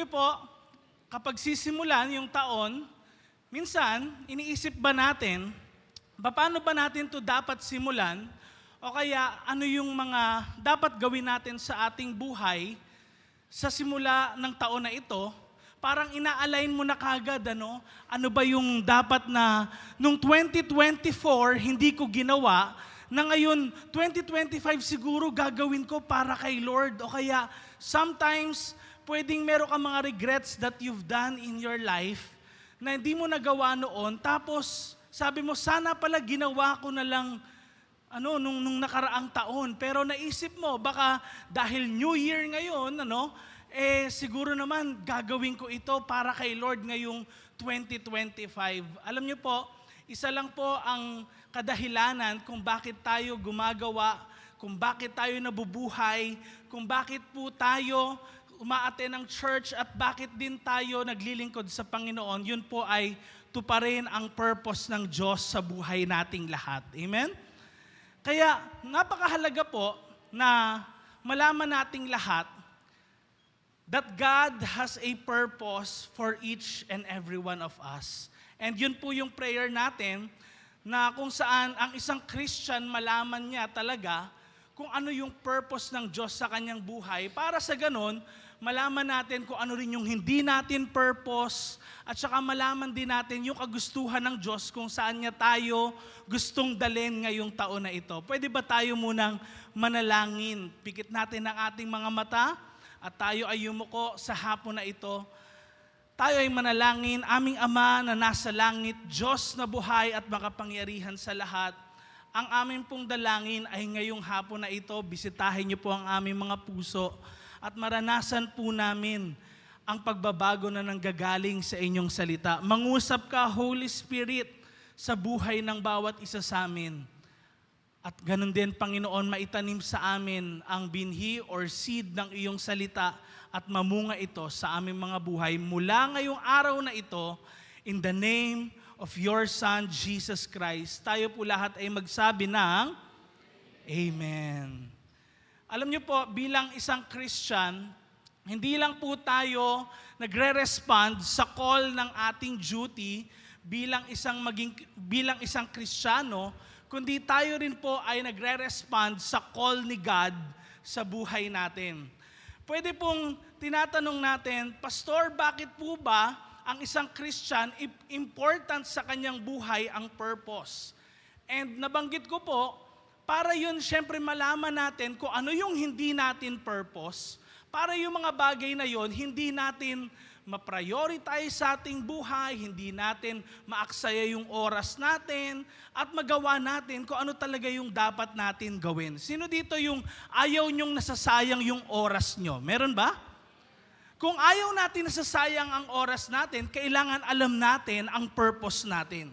po, kapag sisimulan yung taon, minsan, iniisip ba natin, paano ba natin to dapat simulan? O kaya, ano yung mga dapat gawin natin sa ating buhay sa simula ng taon na ito? Parang ina-align mo na kagad, ano ba yung dapat na nung 2024 hindi ko ginawa, na ngayon 2025 siguro gagawin ko para kay Lord. O kaya sometimes pwedeng meron ka mga regrets that you've done in your life na hindi mo nagawa noon, tapos sabi mo sana pala ginawa ko na lang nung nakaraang taon. Pero naisip mo baka dahil New Year ngayon, siguro naman gagawin ko ito para kay Lord ngayong 2025. Alam niyo po, isa lang po ang kadahilanan kung bakit tayo gumagawa, kung bakit tayo nabubuhay, kung bakit po tayo umaaten ng church at bakit din tayo naglilingkod sa Panginoon. Yun po ay tuparin ang purpose ng Diyos sa buhay nating lahat. Amen? Kaya napakahalaga po na malaman nating lahat that God has a purpose for each and every one of us. And yun po yung prayer natin na kung saan ang isang Christian malaman niya talaga kung ano yung purpose ng Diyos sa kanyang buhay. Para sa ganon, malaman natin kung ano rin yung hindi natin purpose at saka malaman din natin yung kagustuhan ng Diyos kung saan niya tayo gustong dalhin ngayong taon na ito. Pwede ba tayo munang manalangin? Pikit natin ang ating mga mata at tayo ay yumuko sa hapon na ito. Tayo ay manalangin, aming Ama na nasa langit, Diyos na buhay at makapangyarihan sa lahat. Ang aming pong dalangin ay ngayong hapon na ito, bisitahin niyo po ang aming mga puso at maranasan po namin ang pagbabago na nanggagaling sa inyong salita. Mangusap ka, Holy Spirit, sa buhay ng bawat isa sa amin. At ganun din, Panginoon, maitanim sa amin ang binhi or seed ng iyong salita at mamunga ito sa aming mga buhay mula ngayong araw na ito, in the name of your Son, Jesus Christ. Tayo po lahat ay magsabi ng Amen. Alam niyo po, bilang isang Christian, hindi lang po tayo nagre-respond sa call ng ating duty bilang isang Kristiyano, kundi tayo rin po ay nagre-respond sa call ni God sa buhay natin. Pwede pong tinatanong natin, Pastor, bakit po ba ang isang Christian important sa kanyang buhay ang purpose? And nabanggit ko po, para yun syempre malaman natin kung ano yung hindi natin purpose, para yung mga bagay na yun, hindi natin ma-prioritize sa ating buhay, hindi natin maaksaya yung oras natin, at magawa natin kung ano talaga yung dapat natin gawin. Sino dito yung ayaw nyong nasasayang yung oras nyo? Meron ba? Kung ayaw natin nasasayang ang oras natin, kailangan alam natin ang purpose natin.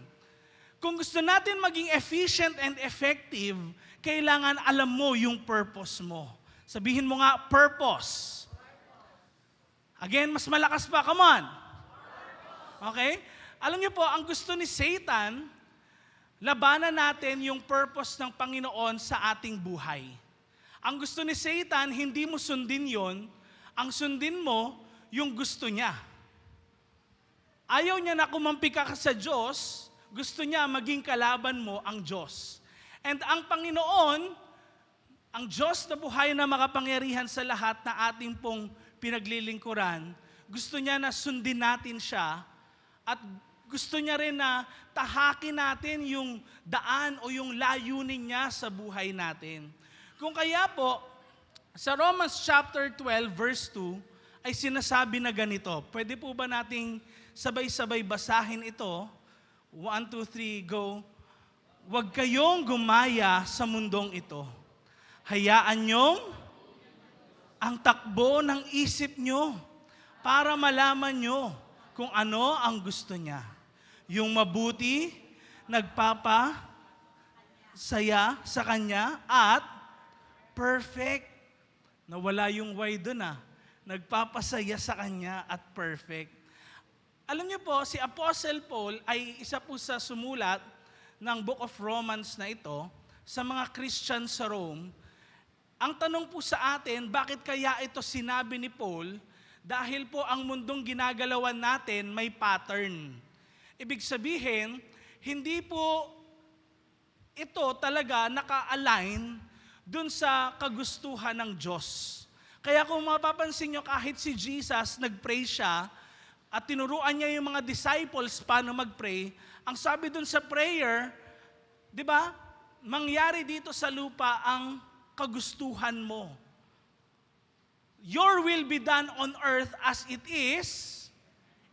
Kung gusto natin maging efficient and effective, kailangan alam mo yung purpose mo. Sabihin mo nga, purpose. Again, mas malakas pa, come on. Okay? Alam niyo po, ang gusto ni Satan, labanan natin yung purpose ng Panginoon sa ating buhay. Ang gusto ni Satan, hindi mo sundin yon, ang sundin mo yung gusto niya. Ayaw niya na kumampi ka sa Diyos, gusto niya maging kalaban mo ang Diyos. And ang Panginoon, ang Diyos na buhay na makapangyarihan sa lahat na ating pong pinaglilingkuran, gusto niya na sundin natin siya at gusto niya rin na tahakin natin yung daan o yung layunin niya sa buhay natin. Kung kaya po, sa Romans chapter 12 verse 2 ay sinasabi na ganito. Pwede po ba nating sabay-sabay basahin ito? 1, 2, 3, go. Huwag kayong gumaya sa mundong ito. Hayaan niyong ang takbo ng isip nyo para malaman nyo kung ano ang gusto niya. Yung mabuti, nagpapasaya sa Kanya at perfect. Nawala yung why dun Nagpapasaya sa Kanya at perfect. Alam niyo po, si Apostle Paul ay isa po sa sumulat ng Book of Romans na ito sa mga Christians sa Rome. Ang tanong po sa atin, bakit kaya ito sinabi ni Paul Dahil po ang mundong ginagalawan natin may pattern. Ibig sabihin, hindi po ito talaga naka-align dun sa kagustuhan ng Diyos. Kaya kung mapapansin nyo, kahit si Jesus, nag-pray siya at tinuruan niya yung mga disciples paano mag-pray, ang sabi dun sa prayer, di ba, mangyari dito sa lupa ang kagustuhan mo. Your will be done on earth as it is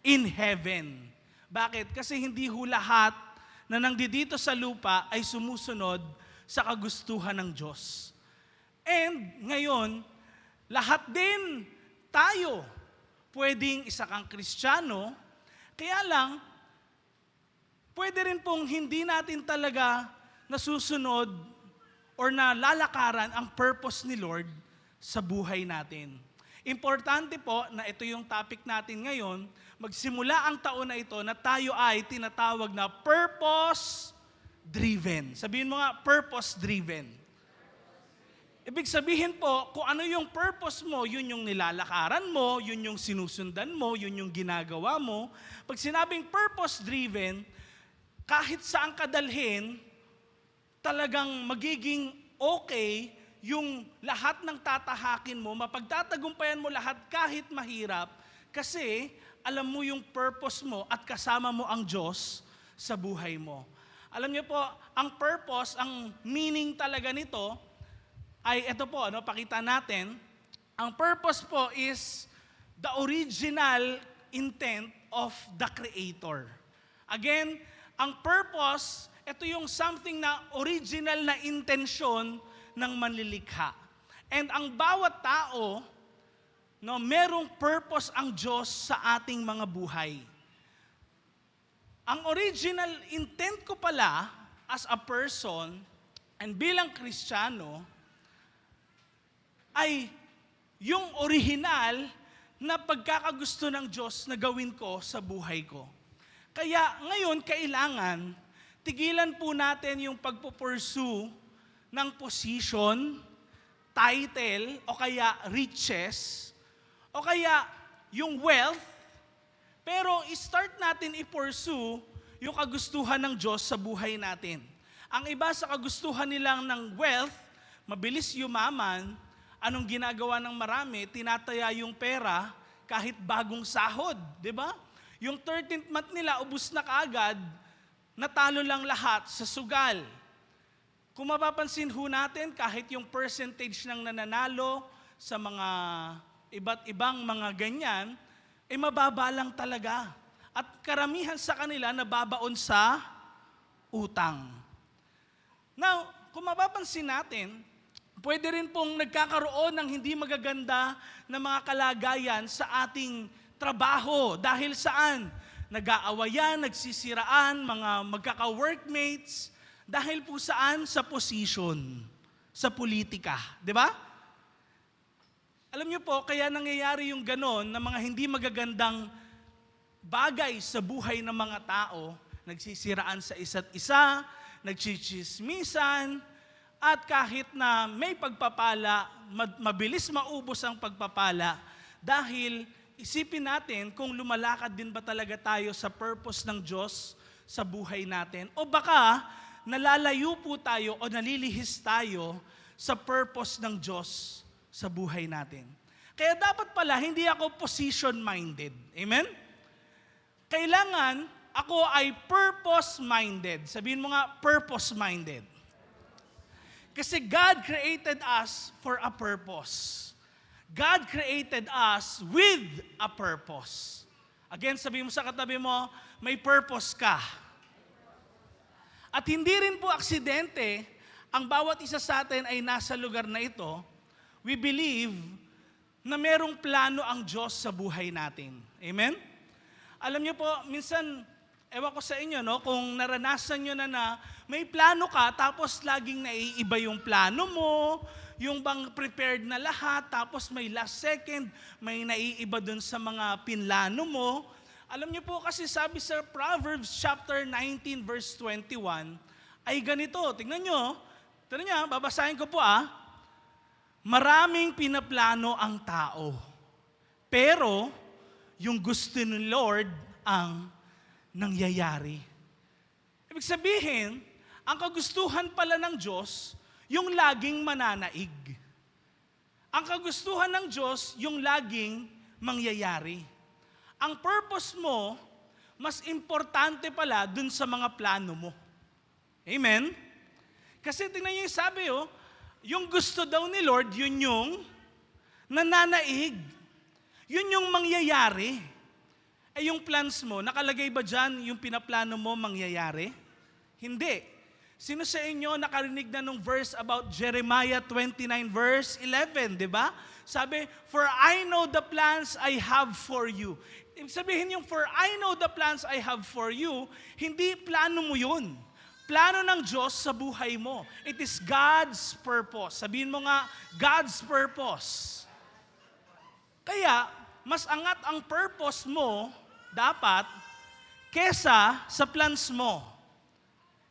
in heaven. Bakit? Kasi hindi ho lahat na nandito sa lupa ay sumusunod sa kagustuhan ng Diyos. And ngayon, lahat din tayo pwedeng isa kang Kristiyano, kaya lang, pwede rin pong hindi natin talaga nasusunod or nalalakaran ang purpose ni Lord sa buhay natin. Importante po na ito yung topic natin ngayon, magsimula ang taon na ito na tayo ay tinatawag na purpose-driven. Sabihin mo nga, purpose-driven. Ibig sabihin po, kung ano yung purpose mo, yun yung nilalakaran mo, yun yung sinusundan mo, yun yung ginagawa mo. Pag sinabing purpose-driven, kahit saan ka dalhin, talagang magiging okay yung lahat ng tatahakin mo, mapagtatagumpayan mo lahat kahit mahirap, kasi alam mo yung purpose mo at kasama mo ang Diyos sa buhay mo. Alam niyo po, ang purpose, ang meaning talaga nito, ay ito po, pakita natin. Ang purpose po is the original intent of the Creator. Again, ang purpose, ito yung something na original na intensyon ng manlilikha. And ang bawat tao, merong purpose ang Diyos sa ating mga buhay. Ang original intent ko pala as a person and bilang Kristiyano ay yung original na pagkakagusto ng Diyos na gawin ko sa buhay ko. Kaya ngayon, kailangan tigilan po natin yung pagpupursue ng position, title, o kaya riches, o kaya yung wealth, pero i-start natin i-pursue yung kagustuhan ng Diyos sa buhay natin. Ang iba sa kagustuhan nilang ng wealth, mabilis yumaman, anong ginagawa ng marami, tinataya yung pera kahit bagong sahod, di ba? Yung 13th month nila, ubus na kaagad, natalo lang lahat sa sugal. Kung mapapansin ho natin, kahit yung percentage ng nananalo sa mga iba't ibang mga ganyan, mababa lang talaga. At karamihan sa kanila nababaon sa utang. Now, kung mapapansin natin, pwede rin pong nagkakaroon ng hindi magaganda na mga kalagayan sa ating trabaho. Dahil saan? Nag-aawayan, nagsisiraan, mga magkaka-workmates. Dahil po saan? Sa position, sa politika. Di ba? Alam niyo po, kaya nangyayari yung ganon na mga hindi magagandang bagay sa buhay ng mga tao, nagsisiraan sa isa't isa, nagchichismisan, at kahit na may pagpapala, mabilis maubos ang pagpapala dahil isipin natin kung lumalakad din ba talaga tayo sa purpose ng Diyos sa buhay natin. O baka nalalayo po tayo o nalilihis tayo sa purpose ng Diyos sa buhay natin. Kaya dapat pala hindi ako position-minded. Amen? Kailangan ako ay purpose-minded. Sabihin mo nga, purpose-minded. Kasi God created us for a purpose. God created us with a purpose. Again, sabihin mo sa katabi mo, may purpose ka. At hindi rin po aksidente, ang bawat isa sa atin ay nasa lugar na ito, we believe na merong plano ang Diyos sa buhay natin. Amen? Alam niyo po, minsan, ewan ko sa inyo, kung naranasan nyo na may plano ka, tapos laging naiiba yung plano mo, yung bang prepared na lahat, tapos may last second, may naiiba dun sa mga pinlano mo. Alam niyo po kasi sabi sa Proverbs chapter 19 verse 21, ay ganito, tingnan nyo, babasahin ko po Maraming pinaplano ang tao, Pero, yung gusto ni Lord ang nangyayari. Ibig sabihin, ang kagustuhan pala ng Diyos, yung laging mananaig. Ang kagustuhan ng Diyos, yung laging mangyayari. Ang purpose mo, mas importante pala dun sa mga plano mo. Amen? Kasi tingnan niyo yung sabi, yung gusto daw ni Lord, yun yung nananaig. Yun yung mangyayari. Yung plans mo, nakalagay ba dyan yung pinaplano mo mangyayari? Hindi. Sino sa inyo nakarinig na nung verse about Jeremiah 29 verse 11, di ba? Sabi, for I know the plans I have for you. Ibig sabihin yung for I know the plans I have for you, hindi plano mo yun. Plano ng Diyos sa buhay mo. It is God's purpose. Sabihin mo nga, God's purpose. Kaya, mas angat ang purpose mo, dapat, kesa sa plans mo.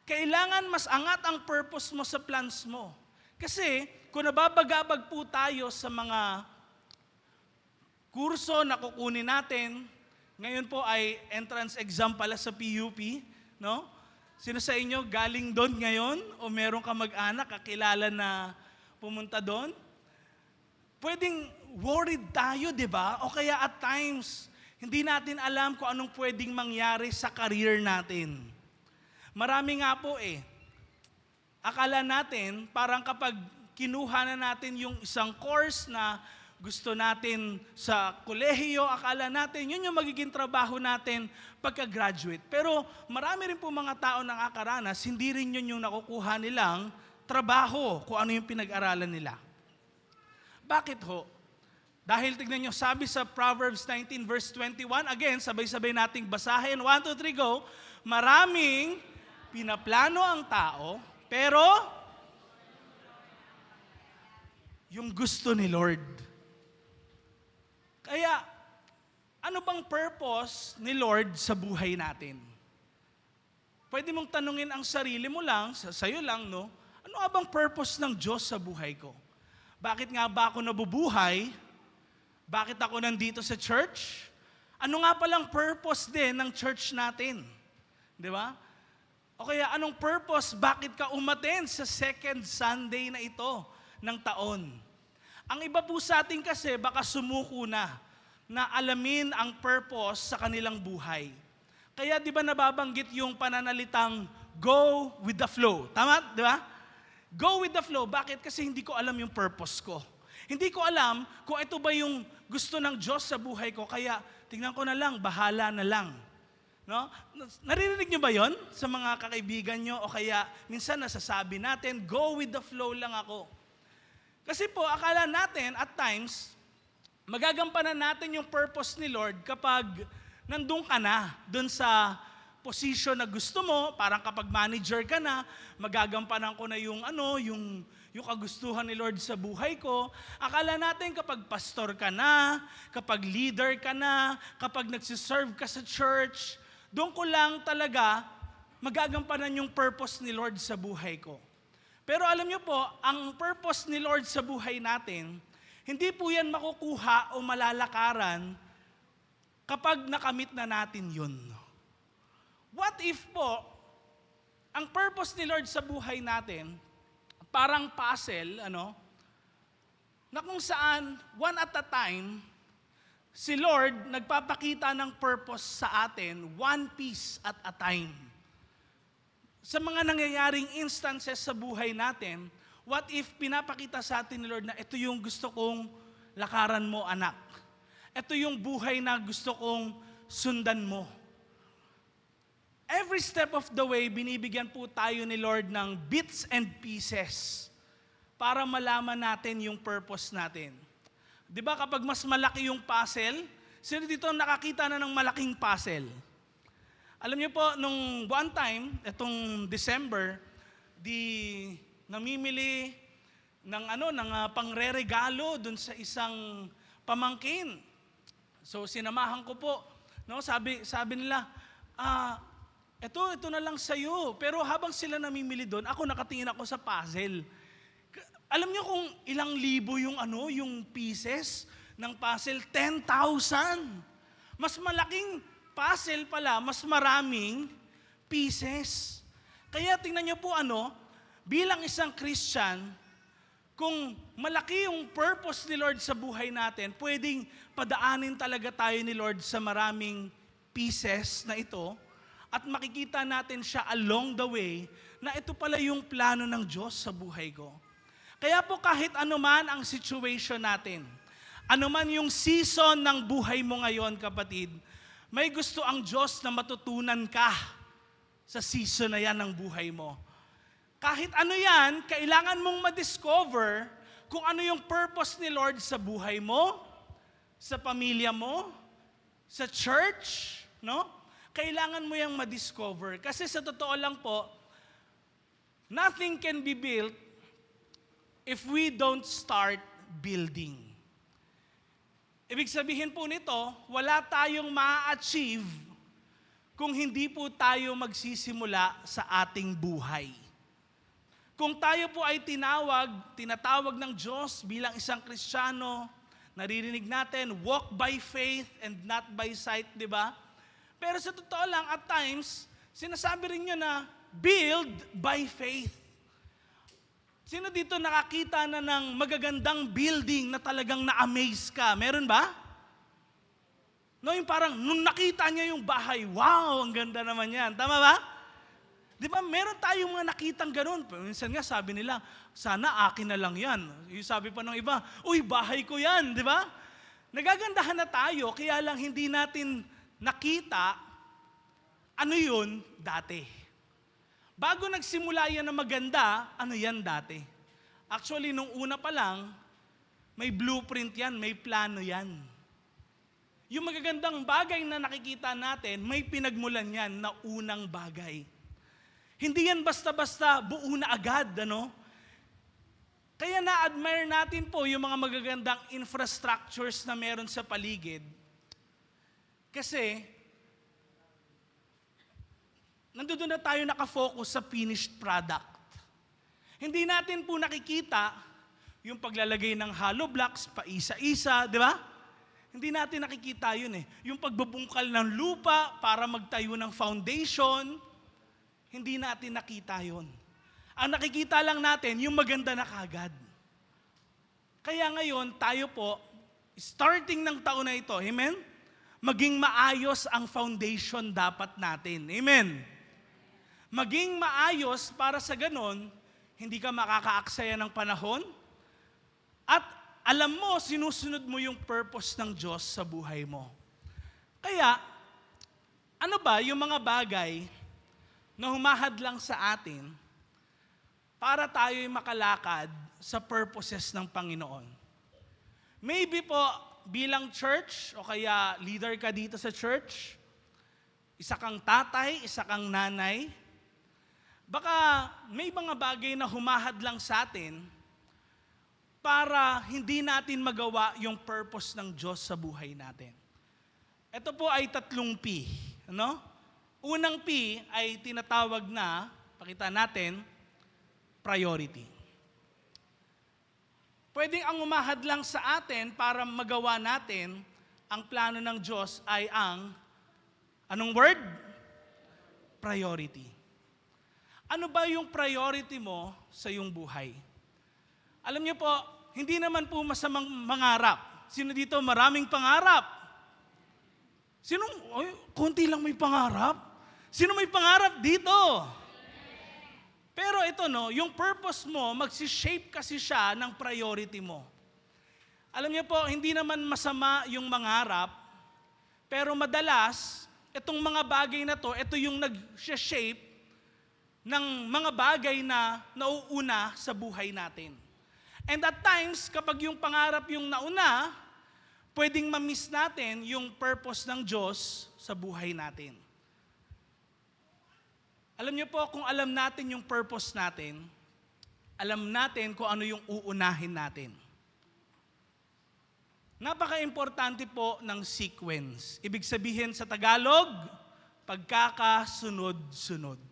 Kailangan mas angat ang purpose mo sa plans mo. Kasi, kung nababagabag po tayo sa mga kurso na kukunin natin, ngayon po ay entrance exam pala sa PUP, no? Sino sa inyo galing doon ngayon o meron ka mag-anak, kakilala na pumunta doon? Pwedeng worried tayo, di ba? O kaya at times, hindi natin alam kung anong pwedeng mangyari sa career natin. Marami nga po akala natin, parang kapag kinuha na natin yung isang course na gusto natin sa kolehiyo, akala natin yun yung magiging trabaho natin pagka-graduate. Pero marami rin po mga tao nakakaranas, hindi rin yun yung nakukuha nilang trabaho kung ano yung pinag-aralan nila. Bakit ho? Dahil tignan nyo, sabi sa Proverbs 19 verse 21, again, sabay-sabay nating basahin. 1, 2, 3, go. Maraming pinaplano ang tao, pero yung gusto ni Lord. Kaya, ano bang purpose ni Lord sa buhay natin? Pwede mong tanungin ang sarili mo lang, sa'yo lang, no? Ano nga bang purpose ng Diyos sa buhay ko? Bakit nga ba ako nabubuhay? Bakit ako nandito sa church? Ano nga palang purpose din ng church natin? Di ba? O kaya anong purpose? Bakit ka umattend sa second Sunday na ito ng taon? Ang iba po sa atin kasi baka sumuko na alamin ang purpose sa kanilang buhay. Kaya di ba nababanggit yung pananalitang go with the flow? Tama? Di ba? Go with the flow. Bakit? Kasi hindi ko alam yung purpose ko. Hindi ko alam kung ito ba yung gusto ng Diyos sa buhay ko. Kaya tingnan ko na lang, bahala na lang. No? Naririnig nyo ba yon sa mga kakaibigan nyo? O kaya minsan nasasabi natin, go with the flow lang ako. Kasi po, akala natin at times, magagampanan natin yung purpose ni Lord kapag nandun ka na, dun sa position na gusto mo, parang kapag manager ka na, magagampanan ko na yung kagustuhan ni Lord sa buhay ko. Akala natin kapag pastor ka na, kapag leader ka na, kapag nagsiserve ka sa church, doon ko lang talaga magagampanan yung purpose ni Lord sa buhay ko. Pero alam niyo po, ang purpose ni Lord sa buhay natin, hindi po yan makukuha o malalakaran kapag nakamit na natin yun. What if po, ang purpose ni Lord sa buhay natin, parang puzzle, na kung saan, one at a time, si Lord nagpapakita ng purpose sa atin, one piece at a time. Sa mga nangyayaring instances sa buhay natin, what if pinapakita sa atin ni Lord na ito yung gusto kong lakaran mo, anak. Ito yung buhay na gusto kong sundan mo. Every step of the way, binibigyan po tayo ni Lord ng bits and pieces para malaman natin yung purpose natin. Di ba kapag mas malaki yung puzzle, sino dito nakakita na ng malaking puzzle? Alam niyo po, nung one time, itong December, namimili ng pangreregalo dun sa isang pamangkin. So sinamahan ko po, sabi nila, ito na lang sa'yo. Pero habang sila namimili doon, ako nakatingin ako sa puzzle. Alam niyo kung ilang libo yung pieces ng puzzle? 10,000. Mas malaking puzzle pala, mas maraming pieces. Kaya tingnan niyo po bilang isang Christian, kung malaki yung purpose ni Lord sa buhay natin, pwedeng padaanin talaga tayo ni Lord sa maraming pieces na ito at makikita natin siya along the way na ito pala yung plano ng Diyos sa buhay ko. Kaya po kahit anuman ang situation natin, anuman yung season ng buhay mo ngayon, kapatid, may gusto ang Diyos na matutunan ka sa season na yan ng buhay mo. Kahit ano yan, kailangan mong ma-discover kung ano yung purpose ni Lord sa buhay mo, sa pamilya mo, sa church, no? Kailangan mo yung ma-discover. Kasi sa totoo lang po, nothing can be built if we don't start building. Ibig sabihin po nito, wala tayong ma-achieve kung hindi po tayo magsisimula sa ating buhay. Kung tayo po ay tinatawag ng Diyos bilang isang Kristiyano, naririnig natin, walk by faith and not by sight, di ba? Pero sa totoo lang, at times, sinasabi rin nyo na, build by faith. Sino dito nakakita na ng magagandang building na talagang na-amaze ka? Meron ba? No, yung parang, nung nakita niya yung bahay, wow, ang ganda naman yan. Tama ba? Di ba, meron tayong mga nakitang ganun. Minsan nga sabi nila, sana akin na lang yan. Yung sabi pa ng iba, uy, bahay ko yan, di ba? Nagagandahan na tayo, kaya lang hindi natin nakita ano yun dati. Bago nagsimula yan na maganda, ano yan dati? Actually, nung una pa lang, may blueprint yan, may plano yan. Yung magagandang bagay na nakikita natin, may pinagmulan yan na unang bagay. Hindi yan basta-basta buo na agad, Kaya na-admire natin po yung mga magagandang infrastructures na meron sa paligid. Kasi, nandoon na tayo nakafocus sa finished product. Hindi natin po nakikita yung paglalagay ng hollow blocks, paisa-isa, di ba? Hindi natin nakikita yun Yung pagbubungkal ng lupa para magtayo ng foundation, hindi natin nakita yun. Ang nakikita lang natin, yung maganda na kagad. Kaya ngayon, tayo po, starting ng taon na ito, amen? Maging maayos ang foundation dapat natin. Amen? Maging maayos para sa ganon, hindi ka makakaaksaya ng panahon at alam mo, sinusunod mo yung purpose ng Diyos sa buhay mo. Kaya, ano ba yung mga bagay na humahad lang sa atin para tayo'y makalakad sa purposes ng Panginoon? Maybe po, bilang church o kaya leader ka dito sa church, isa kang tatay, isa kang nanay, baka may mga bagay na humahad lang sa atin para hindi natin magawa yung purpose ng Diyos sa buhay natin. Ito po ay 3 P. Unang P ay tinatawag na, pakita natin, priority. Pwedeng ang umahad lang sa atin para magawa natin ang plano ng Diyos ay ang, anong word? Priority. Ano ba yung priority mo sa iyong buhay? Alam niyo po, hindi naman po masamang mangarap. Sino dito maraming pangarap? Konti lang may pangarap? Sino may pangarap dito? Pero ito yung purpose mo, magsishape kasi siya ng priority mo. Alam niyo po, hindi naman masama yung mangarap, pero madalas, itong mga bagay na to, ito yung nag-shape ng mga bagay na nauuna sa buhay natin. And at times, kapag yung pangarap yung nauna, pwedeng ma-miss natin yung purpose ng Diyos sa buhay natin. Alam niyo po, kung alam natin yung purpose natin, alam natin kung ano yung uunahin natin. Napaka-importante po ng sequence. Ibig sabihin sa Tagalog, pagkakasunod-sunod.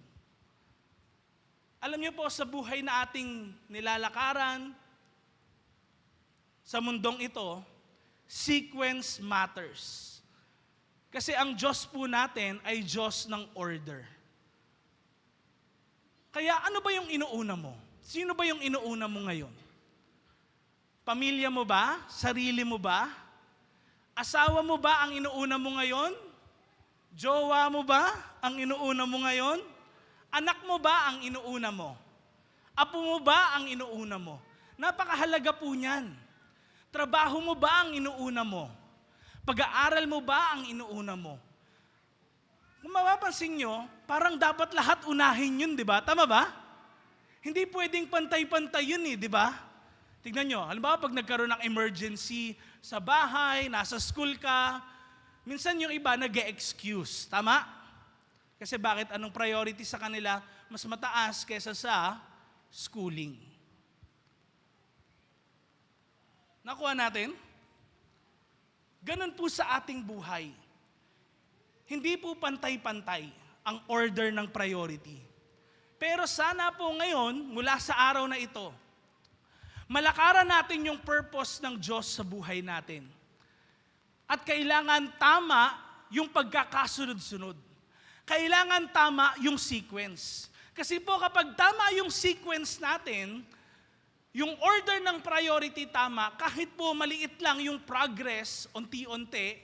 Alam niyo po, sa buhay na ating nilalakaran, sa mundong ito, sequence matters. Kasi ang Diyos po natin ay Diyos ng order. Kaya ano ba yung inuuna mo? Sino ba yung inuuna mo ngayon? Pamilya mo ba? Sarili mo ba? Asawa mo ba ang inuuna mo ngayon? Jowa mo ba ang inuuna mo ngayon? Anak mo ba ang inuuna mo? Apo mo ba ang inuuna mo? Napakahalaga po niyan. Trabaho mo ba ang inuuna mo? Pag-aaral mo ba ang inuuna mo? Kung mapapansin nyo, parang dapat lahat unahin yun, di ba? Tama ba? Hindi pwedeng pantay-pantay yun di ba? Tignan nyo, halimbawa pag nagkaroon ng emergency sa bahay, nasa school ka, minsan yung iba nag-e-excuse. Tama? Kasi bakit anong priority sa kanila mas mataas kaysa sa schooling? Nakuha natin? Ganun po sa ating buhay. Hindi po pantay-pantay ang order ng priority. Pero sana po ngayon, mula sa araw na ito, malakaran natin yung purpose ng Diyos sa buhay natin. At kailangan tama yung pagkakasunod-sunod. Kailangan tama yung sequence. Kasi po kapag tama yung sequence natin, yung order ng priority tama, kahit po maliit lang yung progress, unti-unti,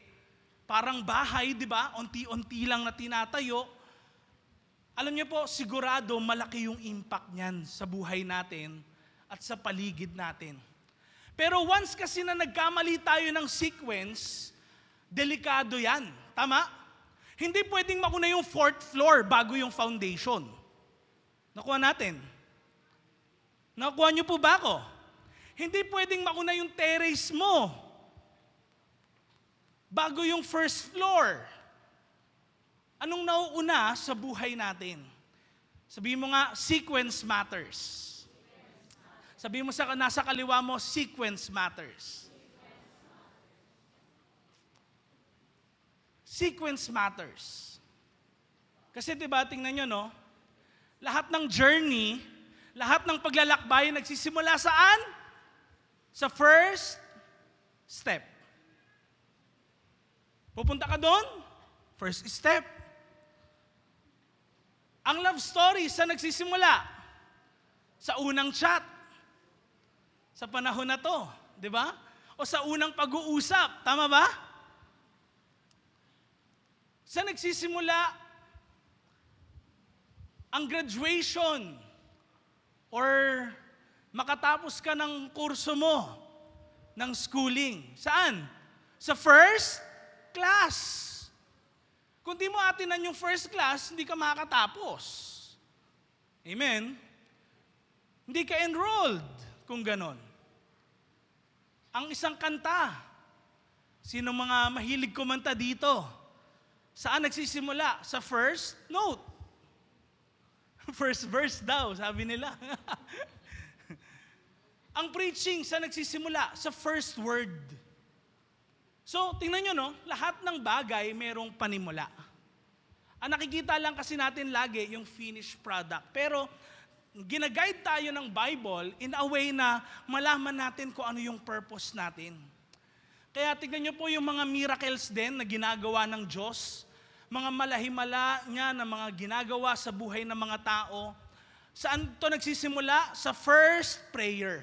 parang bahay, di ba? Unti-unti lang na tinatayo. Alam niyo po, sigurado malaki yung impact niyan sa buhay natin at sa paligid natin. Pero once kasi na nagkamali tayo ng sequence, delikado yan. Tama? Hindi pwedeng mauna yung 4th floor bago yung foundation. Nakuha natin. Nakuha niyo po ba ako? Hindi pwedeng mauna yung terrace mo bago yung 1st floor. Anong nauuna sa buhay natin? Sabihin mo nga, sequence matters. Sabihin mo sa nasa kaliwa mo, sequence matters. Sequence matters. Kasi diba, tingnan nyo, no? Lahat ng journey, lahat ng paglalakbay, nagsisimula saan? Sa first step. Pupunta ka doon? First step. Ang love story, saan nagsisimula? Sa unang chat. Sa panahon na to, di ba? O sa unang pag-uusap, tama ba? Saan nagsisimula ang graduation? Or makatapos ka ng kurso mo, ng schooling. Saan? Sa first class. Kung di mo atinan yung first class, hindi ka makakatapos. Amen? Hindi ka enrolled kung ganon. Ang isang kanta, sino mga mahilig kumanta dito? Saan nagsisimula? Sa first note. First verse daw, sabi nila. Ang preaching, saan nagsisimula? Sa first word. So, tingnan nyo, no? Lahat ng bagay merong panimula. Ang nakikita lang kasi natin lagi yung finished product. Pero, ginaguide tayo ng Bible in a way na malaman natin kung ano yung purpose natin. Kaya tingnan nyo po yung mga miracles din na ginagawa ng Diyos. Mga malahimala niya na mga ginagawa sa buhay ng mga tao. Saan to nagsisimula? Sa first prayer.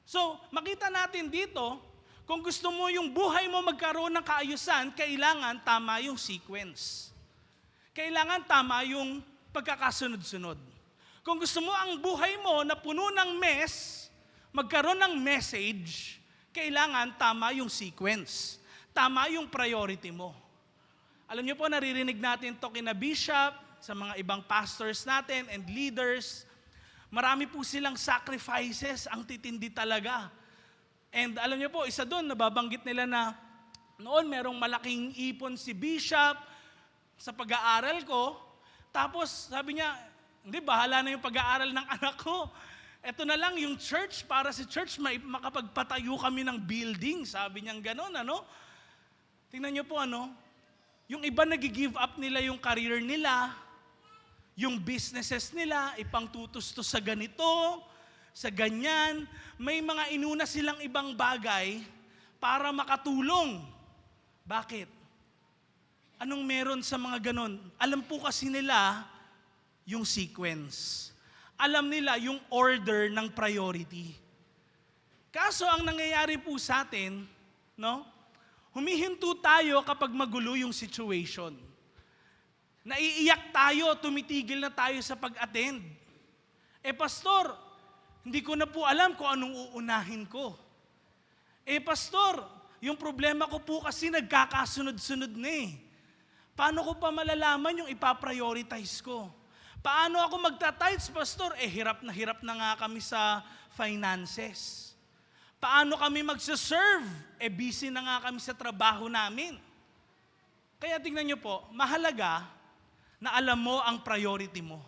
So, makita natin dito, kung gusto mo yung buhay mo magkaroon ng kaayusan, kailangan tama yung sequence. Kailangan tama yung pagkakasunod-sunod. Kung gusto mo ang buhay mo na puno ng mess, magkaroon ng message, kailangan tama yung sequence. Tama yung priority mo. Alam niyo po, naririnig natin to kina Bishop, sa mga ibang pastors natin and leaders. Marami po silang sacrifices, ang titindi talaga. And alam niyo po, isa doon, nababanggit nila na noon merong malaking ipon si Bishop sa pag-aaral ko. Tapos sabi niya, hindi, bahala na yung pag-aaral ng anak ko. Ito na lang yung church, para si church makapagpatayo kami ng building. Sabi niya gano'n, ano? Tingnan niyo po, ano? Yung iba nag-give up nila yung career nila, yung businesses nila, ipangtutustos sa ganito, sa ganyan. May mga inuna silang ibang bagay para makatulong. Bakit? Anong meron sa mga ganon? Alam po kasi nila yung sequence. Alam nila yung order ng priority. Kaso ang nangyayari po sa atin, no? Humihinto tayo kapag magulo yung situation. Naiiyak tayo, tumitigil na tayo sa pag-attend. Pastor, hindi ko na po alam kung anong uunahin ko. Pastor, yung problema ko po kasi nagkakasunod-sunod na eh. Paano ko pa malalaman yung ipaprioritize ko? Paano ako magta-tithes, Pastor? Hirap na nga kami sa finances. Paano kami magsaserve? Busy na nga kami sa trabaho namin. Kaya tingnan nyo po, mahalaga na alam mo ang priority mo.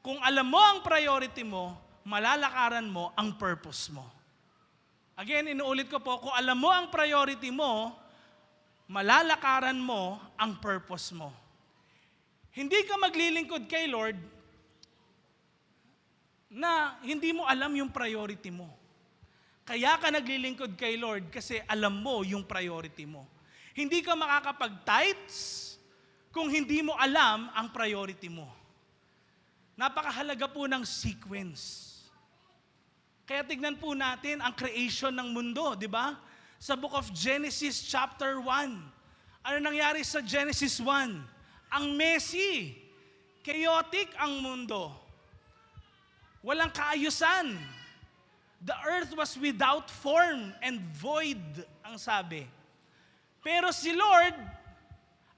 Kung alam mo ang priority mo, malalakaran mo ang purpose mo. Again, inuulit ko po, kung alam mo ang priority mo, malalakaran mo ang purpose mo. Hindi ka maglilingkod kay Lord na hindi mo alam yung priority mo. Kaya ka naglilingkod kay Lord kasi alam mo yung priority mo. Hindi ka makakapag-tithes kung hindi mo alam ang priority mo. Napakahalaga po ng sequence. Kaya tignan po natin ang creation ng mundo, di ba? Sa book of Genesis chapter 1. Ano nangyari sa Genesis 1? Ang messy, chaotic ang mundo. Walang kaayusan. The earth was without form and void, ang sabi. Pero si Lord,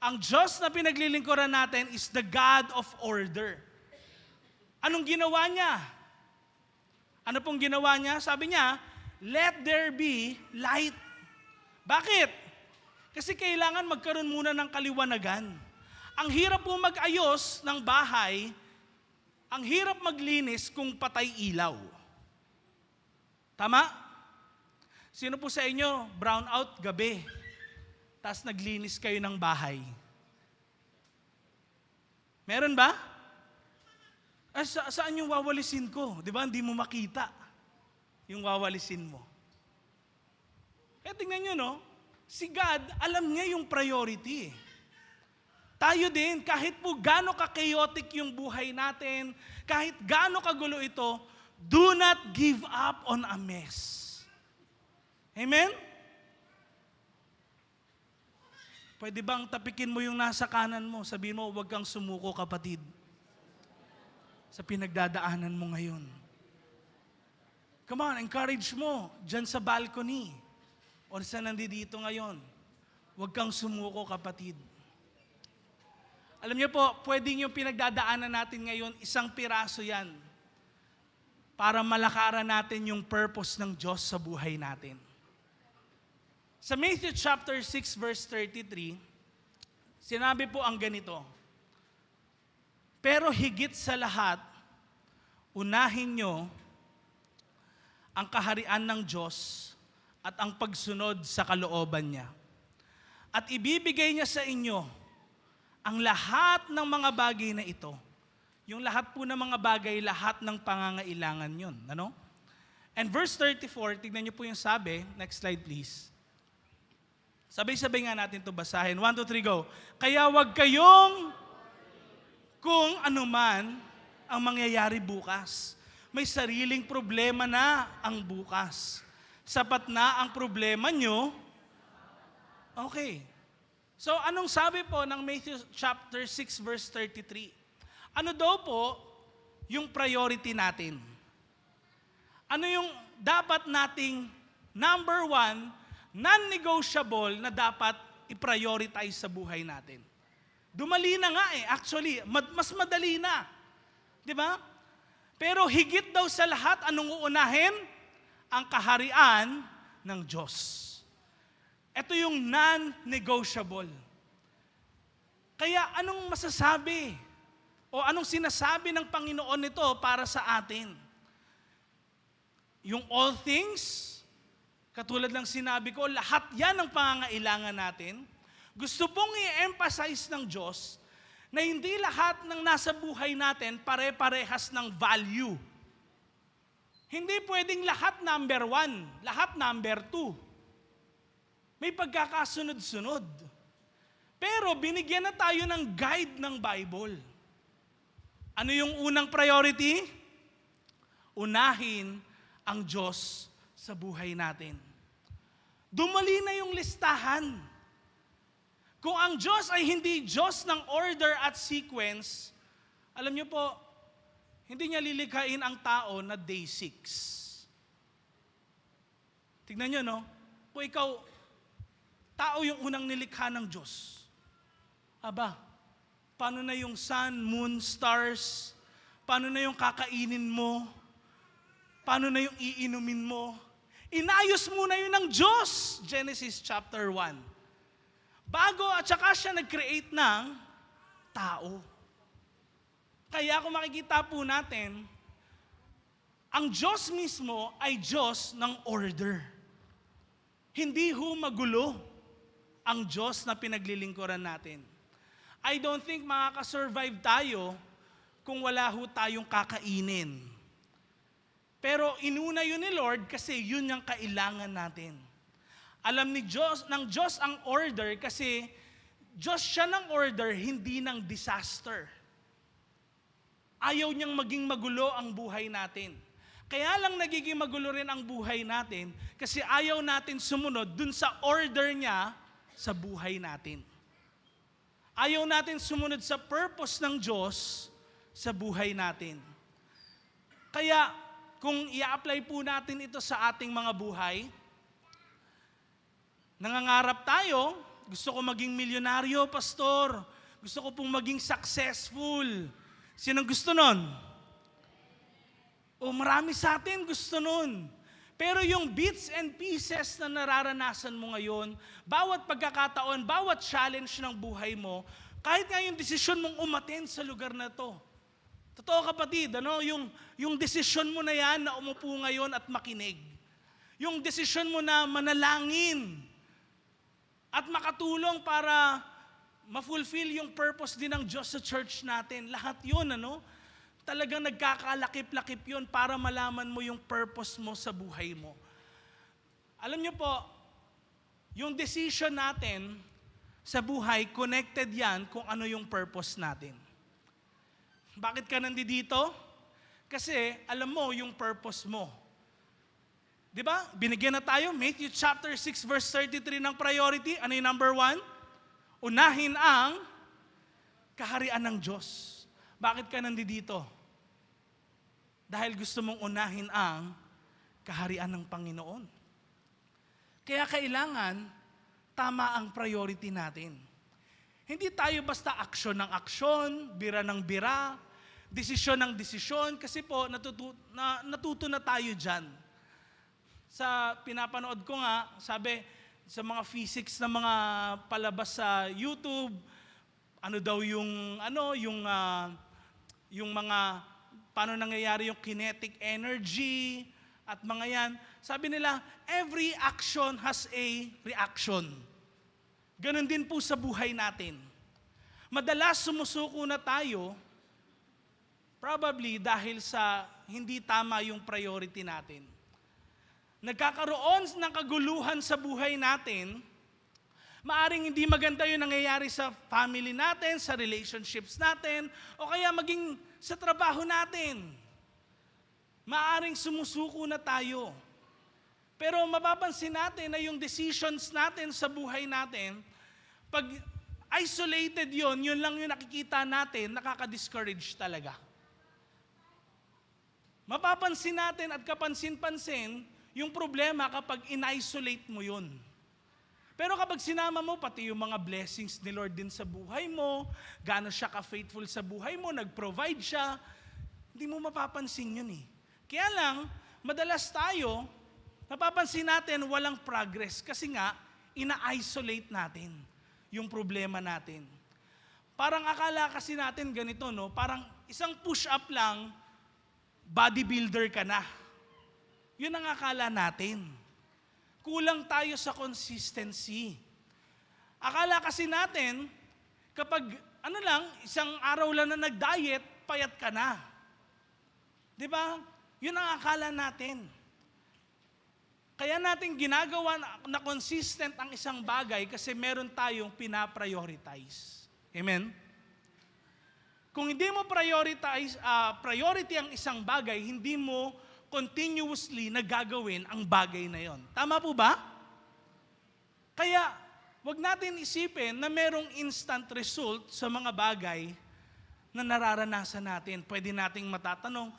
ang Diyos na pinaglilingkuran natin is the God of order. Anong ginawa niya? Ano pong ginawa niya? Sabi niya, let there be light. Bakit? Kasi kailangan magkaroon muna ng kaliwanagan. Ang hirap po mag-ayos ng bahay, ang hirap maglinis kung patay ilaw. Tama? Sino po sa inyo, brown out gabi, tapos naglinis kayo ng bahay? Meron ba? Saan yung wawalisin ko? Di ba? Hindi mo makita yung wawalisin mo. Tingnan nyo, no? Si God, alam niya yung priority. Tayo din, kahit po gaano ka-chaotic yung buhay natin, kahit gaano kagulo ito, do not give up on a mess. Amen? Pwede bang tapikin mo yung nasa kanan mo? Sabihin mo, huwag kang sumuko, kapatid, sa pinagdadaanan mo ngayon. Come on, encourage mo dyan sa balcony o sa nandito ngayon. Huwag kang sumuko, kapatid. Alam niyo po, pwedeng yung pinagdadaanan natin ngayon, isang piraso yan para malakaran natin yung purpose ng Diyos sa buhay natin. Sa Matthew chapter 6 verse 33, sinabi po ang ganito, pero higit sa lahat, unahin nyo ang kaharian ng Diyos at ang pagsunod sa kalooban niya. At ibibigay niya sa inyo ang lahat ng mga bagay na ito. Yung lahat po ng mga bagay, lahat ng pangangailangan yun. Ano? And verse 34, tignan niyo po yung sabi. Next slide please. Sabay-sabay nga natin ito basahin. 1, 2, 3, go. Kaya wag kayong kung anuman ang mangyayari bukas. May sariling problema na ang bukas. Sapat na ang problema nyo. Okay. So, anong sabi po ng Matthew chapter 6 verse 33? Ano daw po yung priority natin? Ano yung dapat nating number 1, non-negotiable na dapat i-prioritize sa buhay natin? Dumali na nga eh. Actually, mas madali na. Di ba? Pero higit daw sa lahat, anong uunahin? Ang kaharian ng Diyos. Ito yung non-negotiable. Kaya anong masasabi? O anong sinasabi ng Panginoon nito para sa atin? Yung all things, katulad ng sinabi ko, lahat yan ang pangangailangan natin. Gusto pong i-emphasize ng Diyos na hindi lahat ng nasa buhay natin pare-parehas ng value. Hindi pwedeng lahat number 1, lahat number 2. May pagkakasunod-sunod. Pero binigyan na tayo ng guide ng Bible. Ano yung unang priority? Unahin ang Diyos sa buhay natin. Dumali na yung listahan. Kung ang Diyos ay hindi Diyos ng order at sequence, alam niyo po, hindi niya lilikhain ang tao na day 6. Tignan niyo, no? Kung ikaw, tao yung unang nilikha ng Diyos. Aba, paano na yung sun, moon, stars? Paano na yung kakainin mo? Paano na yung iinumin mo? Inayos muna yun ng Diyos. Genesis chapter 1. Bago at saka siya nag-create ng tao. Kaya kung makikita po natin, ang Diyos mismo ay Diyos ng order. Hindi ho magulo ang Diyos na pinaglilingkuran natin. I don't think makakasurvive tayo kung wala ho tayong kakainin. Pero inuna yun ni Lord kasi yun yung kailangan natin. Alam ng Diyos ang order kasi Diyos siya ng order, hindi ng disaster. Ayaw niyang maging magulo ang buhay natin. Kaya lang nagiging magulo rin ang buhay natin kasi ayaw natin sumunod dun sa order niya sa buhay natin. Ayaw natin sumunod sa purpose ng Diyos sa buhay natin. Kaya kung i-apply po natin ito sa ating mga buhay, nangangarap tayo, gusto ko maging milyonaryo, pastor. Gusto ko pong maging successful. Sinong gusto nun? O marami sa atin gusto nun. Pero yung bits and pieces na nararanasan mo ngayon, bawat pagkakataon, bawat challenge ng buhay mo, kahit nga yung desisyon mong umattend sa lugar na to. Totoo kapatid, yung desisyon mo na yan na umupo ngayon at makinig. Yung desisyon mo na manalangin at makatulong para ma-fulfill yung purpose din ng Diyos sa church natin. Lahat yun, talagang nagkakalakip-lakip yun para malaman mo yung purpose mo sa buhay mo. Alam niyo po, yung decision natin sa buhay, connected yan kung ano yung purpose natin. Bakit ka nandito? Kasi alam mo yung purpose mo. Di ba? Binigyan na tayo, Matthew chapter 6 verse 33 ng priority. Ano yung number 1? Unahin ang kaharian ng Diyos. Bakit ka nandito? Dahil gusto mong unahin ang kaharian ng Panginoon. Kaya kailangan tama ang priority natin. Hindi tayo basta aksyon ng aksyon, bira ng bira, desisyon ng desisyon, kasi po natuto na tayo dyan. Sa pinapanood ko nga, sabi, sa mga physics na mga palabas sa YouTube, ano daw yung mga paano nangyayari yung kinetic energy at mga yan. Sabi nila, every action has a reaction. Ganon din po sa buhay natin. Madalas sumusuko na tayo, probably dahil sa hindi tama yung priority natin. Nagkakaroon ng kaguluhan sa buhay natin, maaring hindi maganda yung nangyayari sa family natin, sa relationships natin, o kaya maging sa trabaho natin. Maaring sumusuko na tayo. Pero mapapansin natin na yung decisions natin sa buhay natin, pag isolated yun lang yung nakikita natin, nakaka-discourage talaga. Mapapansin natin at kapansin-pansin, yung problema kapag in-isolate mo yun. Pero kapag sinama mo, pati yung mga blessings ni Lord din sa buhay mo, gaano siya ka-faithful sa buhay mo, nag-provide siya, hindi mo mapapansin yun eh. Kaya lang, madalas tayo, napapansin natin walang progress kasi nga, ina-isolate natin yung problema natin. Parang akala kasi natin ganito, parang isang push-up lang, bodybuilder ka na. Yun ang akala natin. Kulang tayo sa consistency. Akala kasi natin, kapag isang araw lang na nag-diet, payat ka na. Di ba? Yun ang akala natin. Kaya natin ginagawa na consistent ang isang bagay kasi meron tayong pinaprioritize. Amen? Kung hindi mo priority ang isang bagay, hindi mo continuously nagagawin ang bagay na yon. Tama po ba? Kaya, wag natin isipin na merong instant result sa mga bagay na nararanasan natin. Pwede nating matatanong,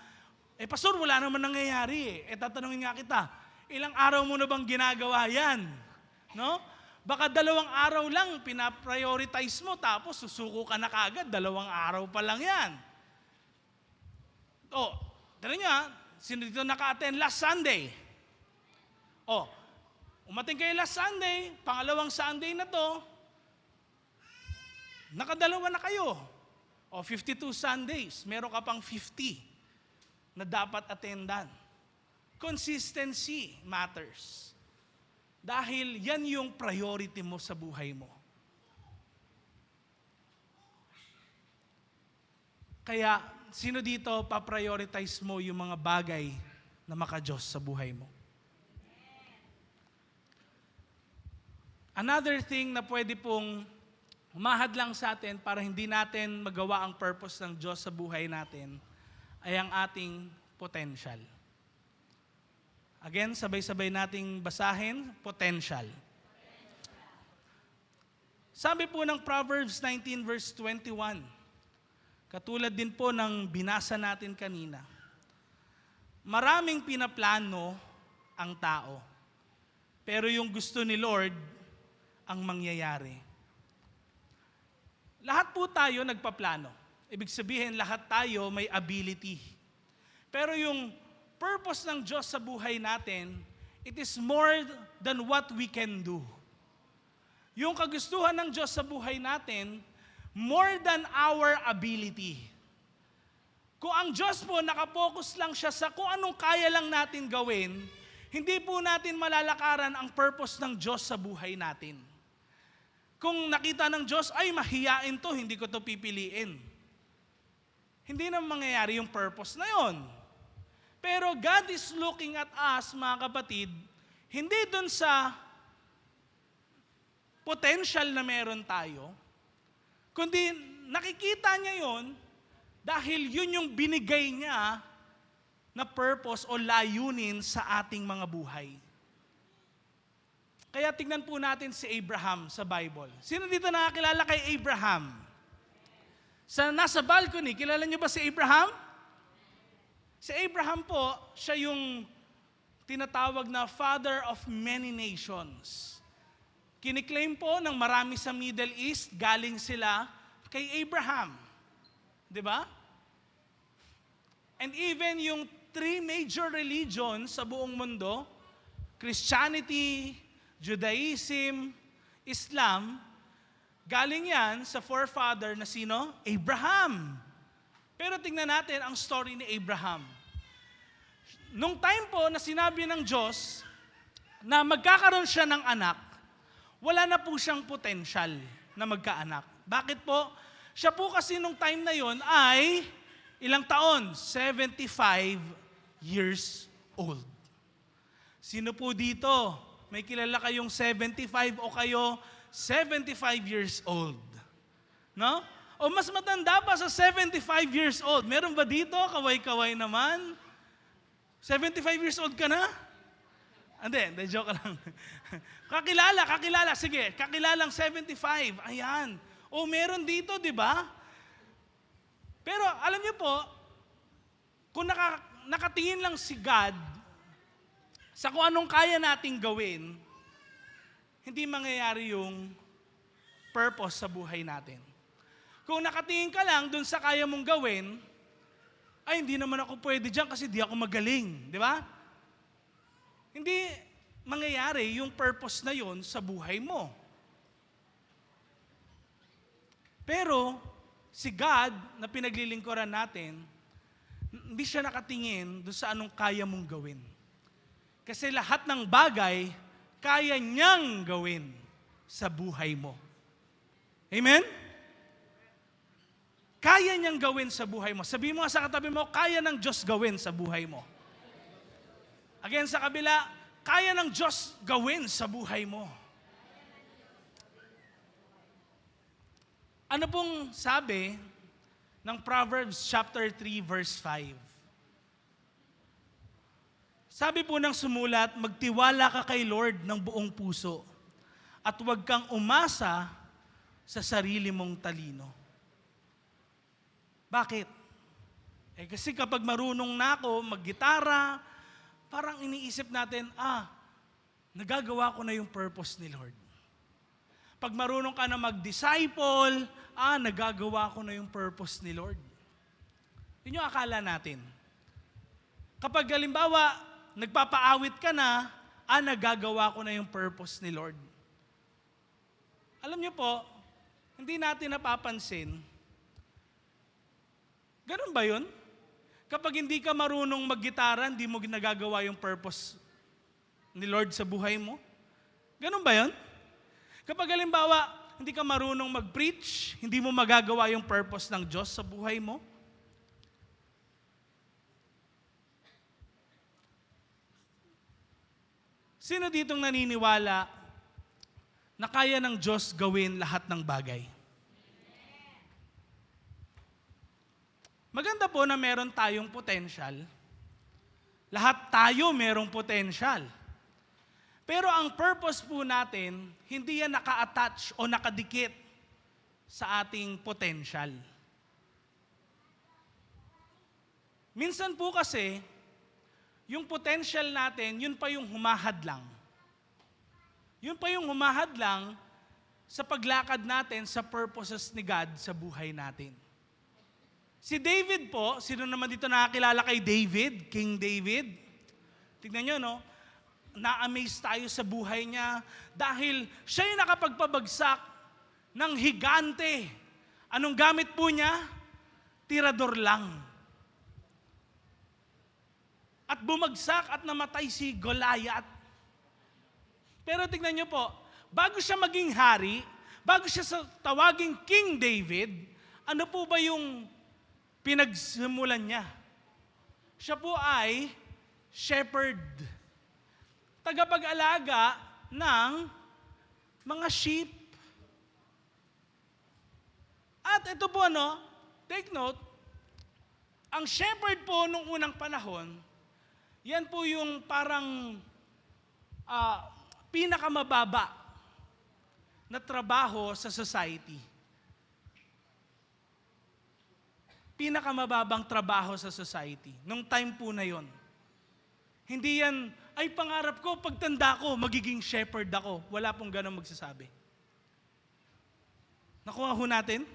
Pastor, wala naman nangyayari eh. Tatanungin nga kita, ilang araw mo na bang ginagawa yan? No? Baka 2 araw lang pinaprioritize mo, tapos susuko ka na kagad, 2 araw pa lang yan. Tara nyo sino dito naka-attend last Sunday? Umating kayo last Sunday, pangalawang Sunday na to, nakadalawa na kayo. 52 Sundays, meron ka pang 50 na dapat attendan. Consistency matters. Dahil yan yung priority mo sa buhay mo. Kaya, sino dito pa-prioritize mo yung mga bagay na maka-Diyos sa buhay mo? Another thing na pwede pong humahadlang sa atin para hindi natin magawa ang purpose ng Diyos sa buhay natin ay ang ating potential. Again, sabay-sabay nating basahin, potential. Sabi po ng Proverbs 19 verse 21, katulad din po ng binasa natin kanina, maraming pinaplano ang tao, pero yung gusto ni Lord ang mangyayari. Lahat po tayo nagpaplano. Ibig sabihin, lahat tayo may ability. Pero yung purpose ng Diyos sa buhay natin, it is more than what we can do. Yung kagustuhan ng Diyos sa buhay natin, more than our ability. Kung ang Diyos po nakapokus lang siya sa kung anong kaya lang natin gawin, hindi po natin malalakaran ang purpose ng Diyos sa buhay natin. Kung nakita ng Diyos, ay mahiyain to, hindi ko to pipiliin. Hindi na mangyayari yung purpose na yon. Pero God is looking at us, mga kapatid, hindi dun sa potential na meron tayo, kundi nakikita niya yon dahil yun yung binigay niya na purpose o layunin sa ating mga buhay. Kaya tingnan po natin si Abraham sa Bible. Sino dito nakakilala kay Abraham? Nasa balcony, kilala niyo ba si Abraham? Si Abraham po, siya yung tinatawag na father of many nations. Kiniklaim po ng marami sa Middle East, galing sila kay Abraham. Di ba? And even yung 3 major religions sa buong mundo, Christianity, Judaism, Islam, galing yan sa forefather na sino? Abraham. Pero tingnan natin ang story ni Abraham. Nung time po na sinabi ng Diyos na magkakaroon siya ng anak, wala na po siyang potential na magkaanak. Bakit po? Siya po kasi nung time na yon ay ilang taon? 75 years old. Sino po dito? May kilala kayong 75 o kayo 75 years old? No? O mas matanda pa sa 75 years old. Meron ba dito? Kaway-kaway naman. 75 years old ka na? Hindi, joke lang. Kakilala. Sige, kakilalang 75. Ayan. O meron dito, di ba? Pero alam niyo po, kung nakatingin lang si God sa kung anong kaya nating gawin, hindi mangyayari yung purpose sa buhay natin. Kung nakatingin ka lang dun sa kaya mong gawin, ay hindi naman ako pwede dyan kasi di ako magaling. Di ba? Hindi mangyayari yung purpose na yon sa buhay mo. Pero, si God na pinaglilingkuran natin, hindi siya nakatingin doon sa anong kaya mong gawin. Kasi lahat ng bagay, kaya niyang gawin sa buhay mo. Amen? Kaya niyang gawin sa buhay mo. Sabihin mo sa katabi mo, kaya ng Diyos gawin sa buhay mo. Again, sa kabila, kaya ng Diyos gawin sa buhay mo? Ano pong sabi ng Proverbs chapter 3 verse 5? Sabi po ng sumulat, magtiwala ka kay Lord ng buong puso at huwag kang umasa sa sarili mong talino. Bakit? Kasi kapag marunong na ako maggitara, parang iniisip natin, nagagawa ko na yung purpose ni Lord. Pag marunong ka na mag-disciple, nagagawa ko na yung purpose ni Lord. Yun yung akala natin. Kapag halimbawa, nagpapaawit ka na, nagagawa ko na yung purpose ni Lord. Alam niyo po, hindi natin napapansin. Ganun ba yun? Kapag hindi ka marunong mag-gitara, hindi mo ginagagawa yung purpose ni Lord sa buhay mo? Ganun ba yun? Kapag halimbawa, hindi ka marunong mag-preach, hindi mo magagawa yung purpose ng Diyos sa buhay mo? Sino ditong naniniwala na kaya ng Diyos gawin lahat ng bagay? Maganda po na meron tayong potential. Lahat tayo merong potential. Pero ang purpose po natin, hindi yan naka-attach o nakadikit sa ating potential. Minsan po kasi, yung potential natin, yun pa yung humahadlang. Yun pa yung humahadlang sa paglakad natin sa purposes ni God sa buhay natin. Si David po, sino naman dito nakakilala kay David, King David? Tignan nyo, no? Na-amaze tayo sa buhay niya dahil siya yung nakapagpabagsak ng higante. Anong gamit po niya? Tirador lang. At bumagsak at namatay si Goliath. Pero tignan niyo po, bago siya maging hari, bago siya sa tawaging King David, ano po ba yung pinagsimulan niya? Siya po ay shepherd. Tagapag-alaga ng mga sheep. At ito po, take note, ang shepherd po nung unang panahon, yan po yung parang pinakamababa na trabaho sa society. Pinakamababang trabaho sa society. Nung time po na yon. Hindi yan, ay pangarap ko, pagtanda ko, magiging shepherd ako. Wala pong ganun magsasabi. Nakuha ho natin?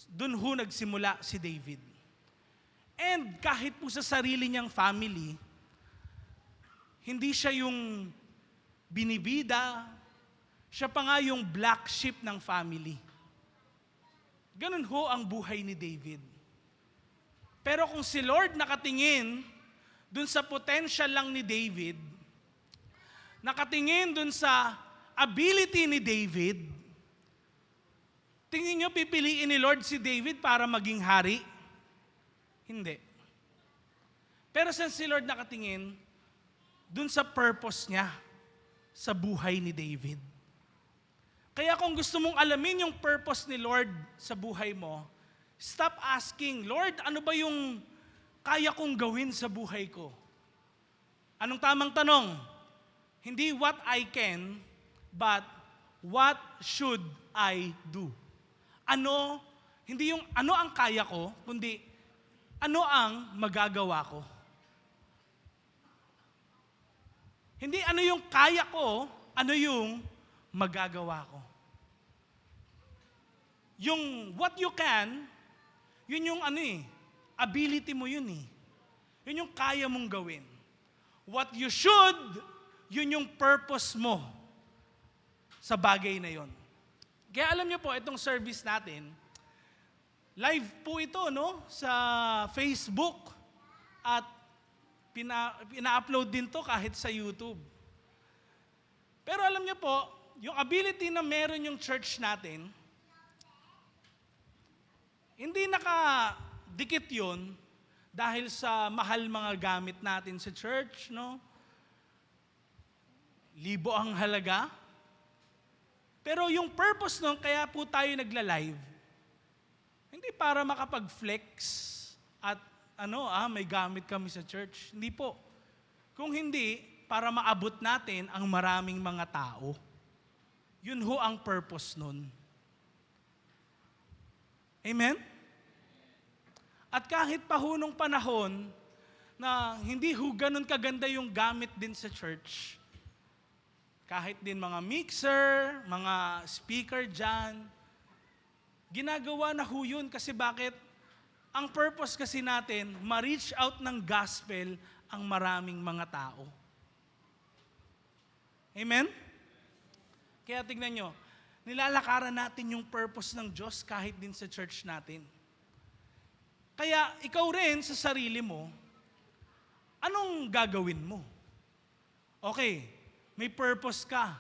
Doon ho nagsimula si David. And kahit po sa sarili niyang family, hindi siya yung binibida, siya pa nga yung black sheep ng family. Ganun ho ang buhay ni David. Pero kung si Lord nakatingin dun sa potential lang ni David, nakatingin dun sa ability ni David, tingin nyo pipiliin ni Lord si David para maging hari? Hindi. Pero since si Lord nakatingin dun sa purpose niya sa buhay ni David. Kaya kung gusto mong alamin yung purpose ni Lord sa buhay mo, stop asking, Lord, ano ba yung kaya kong gawin sa buhay ko? Anong tamang tanong? Hindi what I can, but what should I do? Ano, hindi yung ano ang kaya ko, kundi ano ang magagawa ko. Hindi ano yung kaya ko, ano yung magagawa ko. Yung what you can, yun yung ability mo yun eh. Yun yung kaya mong gawin. What you should, yun yung purpose mo sa bagay na yun. Kaya alam niyo po, itong service natin, live po ito, sa Facebook at pina-upload din to kahit sa YouTube. Pero alam niyo po, yung ability na meron yung church natin, hindi nakadikit yun dahil sa mahal mga gamit natin sa church, libo ang halaga. Pero yung purpose nun, kaya po tayo nagla-live, hindi para makapag-flex at may gamit kami sa church. Hindi po. Kung hindi, para maabot natin ang maraming mga tao. Yun ho ang purpose nun. Amen? At kahit pa ho nung panahon na hindi ho ganun kaganda yung gamit din sa church, kahit din mga mixer, mga speaker dyan, ginagawa na ho yun kasi bakit? Ang purpose kasi natin, ma-reach out ng gospel ang maraming mga tao. Amen? Kaya tignan nyo, nilalakaran natin yung purpose ng Diyos kahit din sa church natin. Kaya ikaw rin sa sarili mo, anong gagawin mo? Okay, may purpose ka.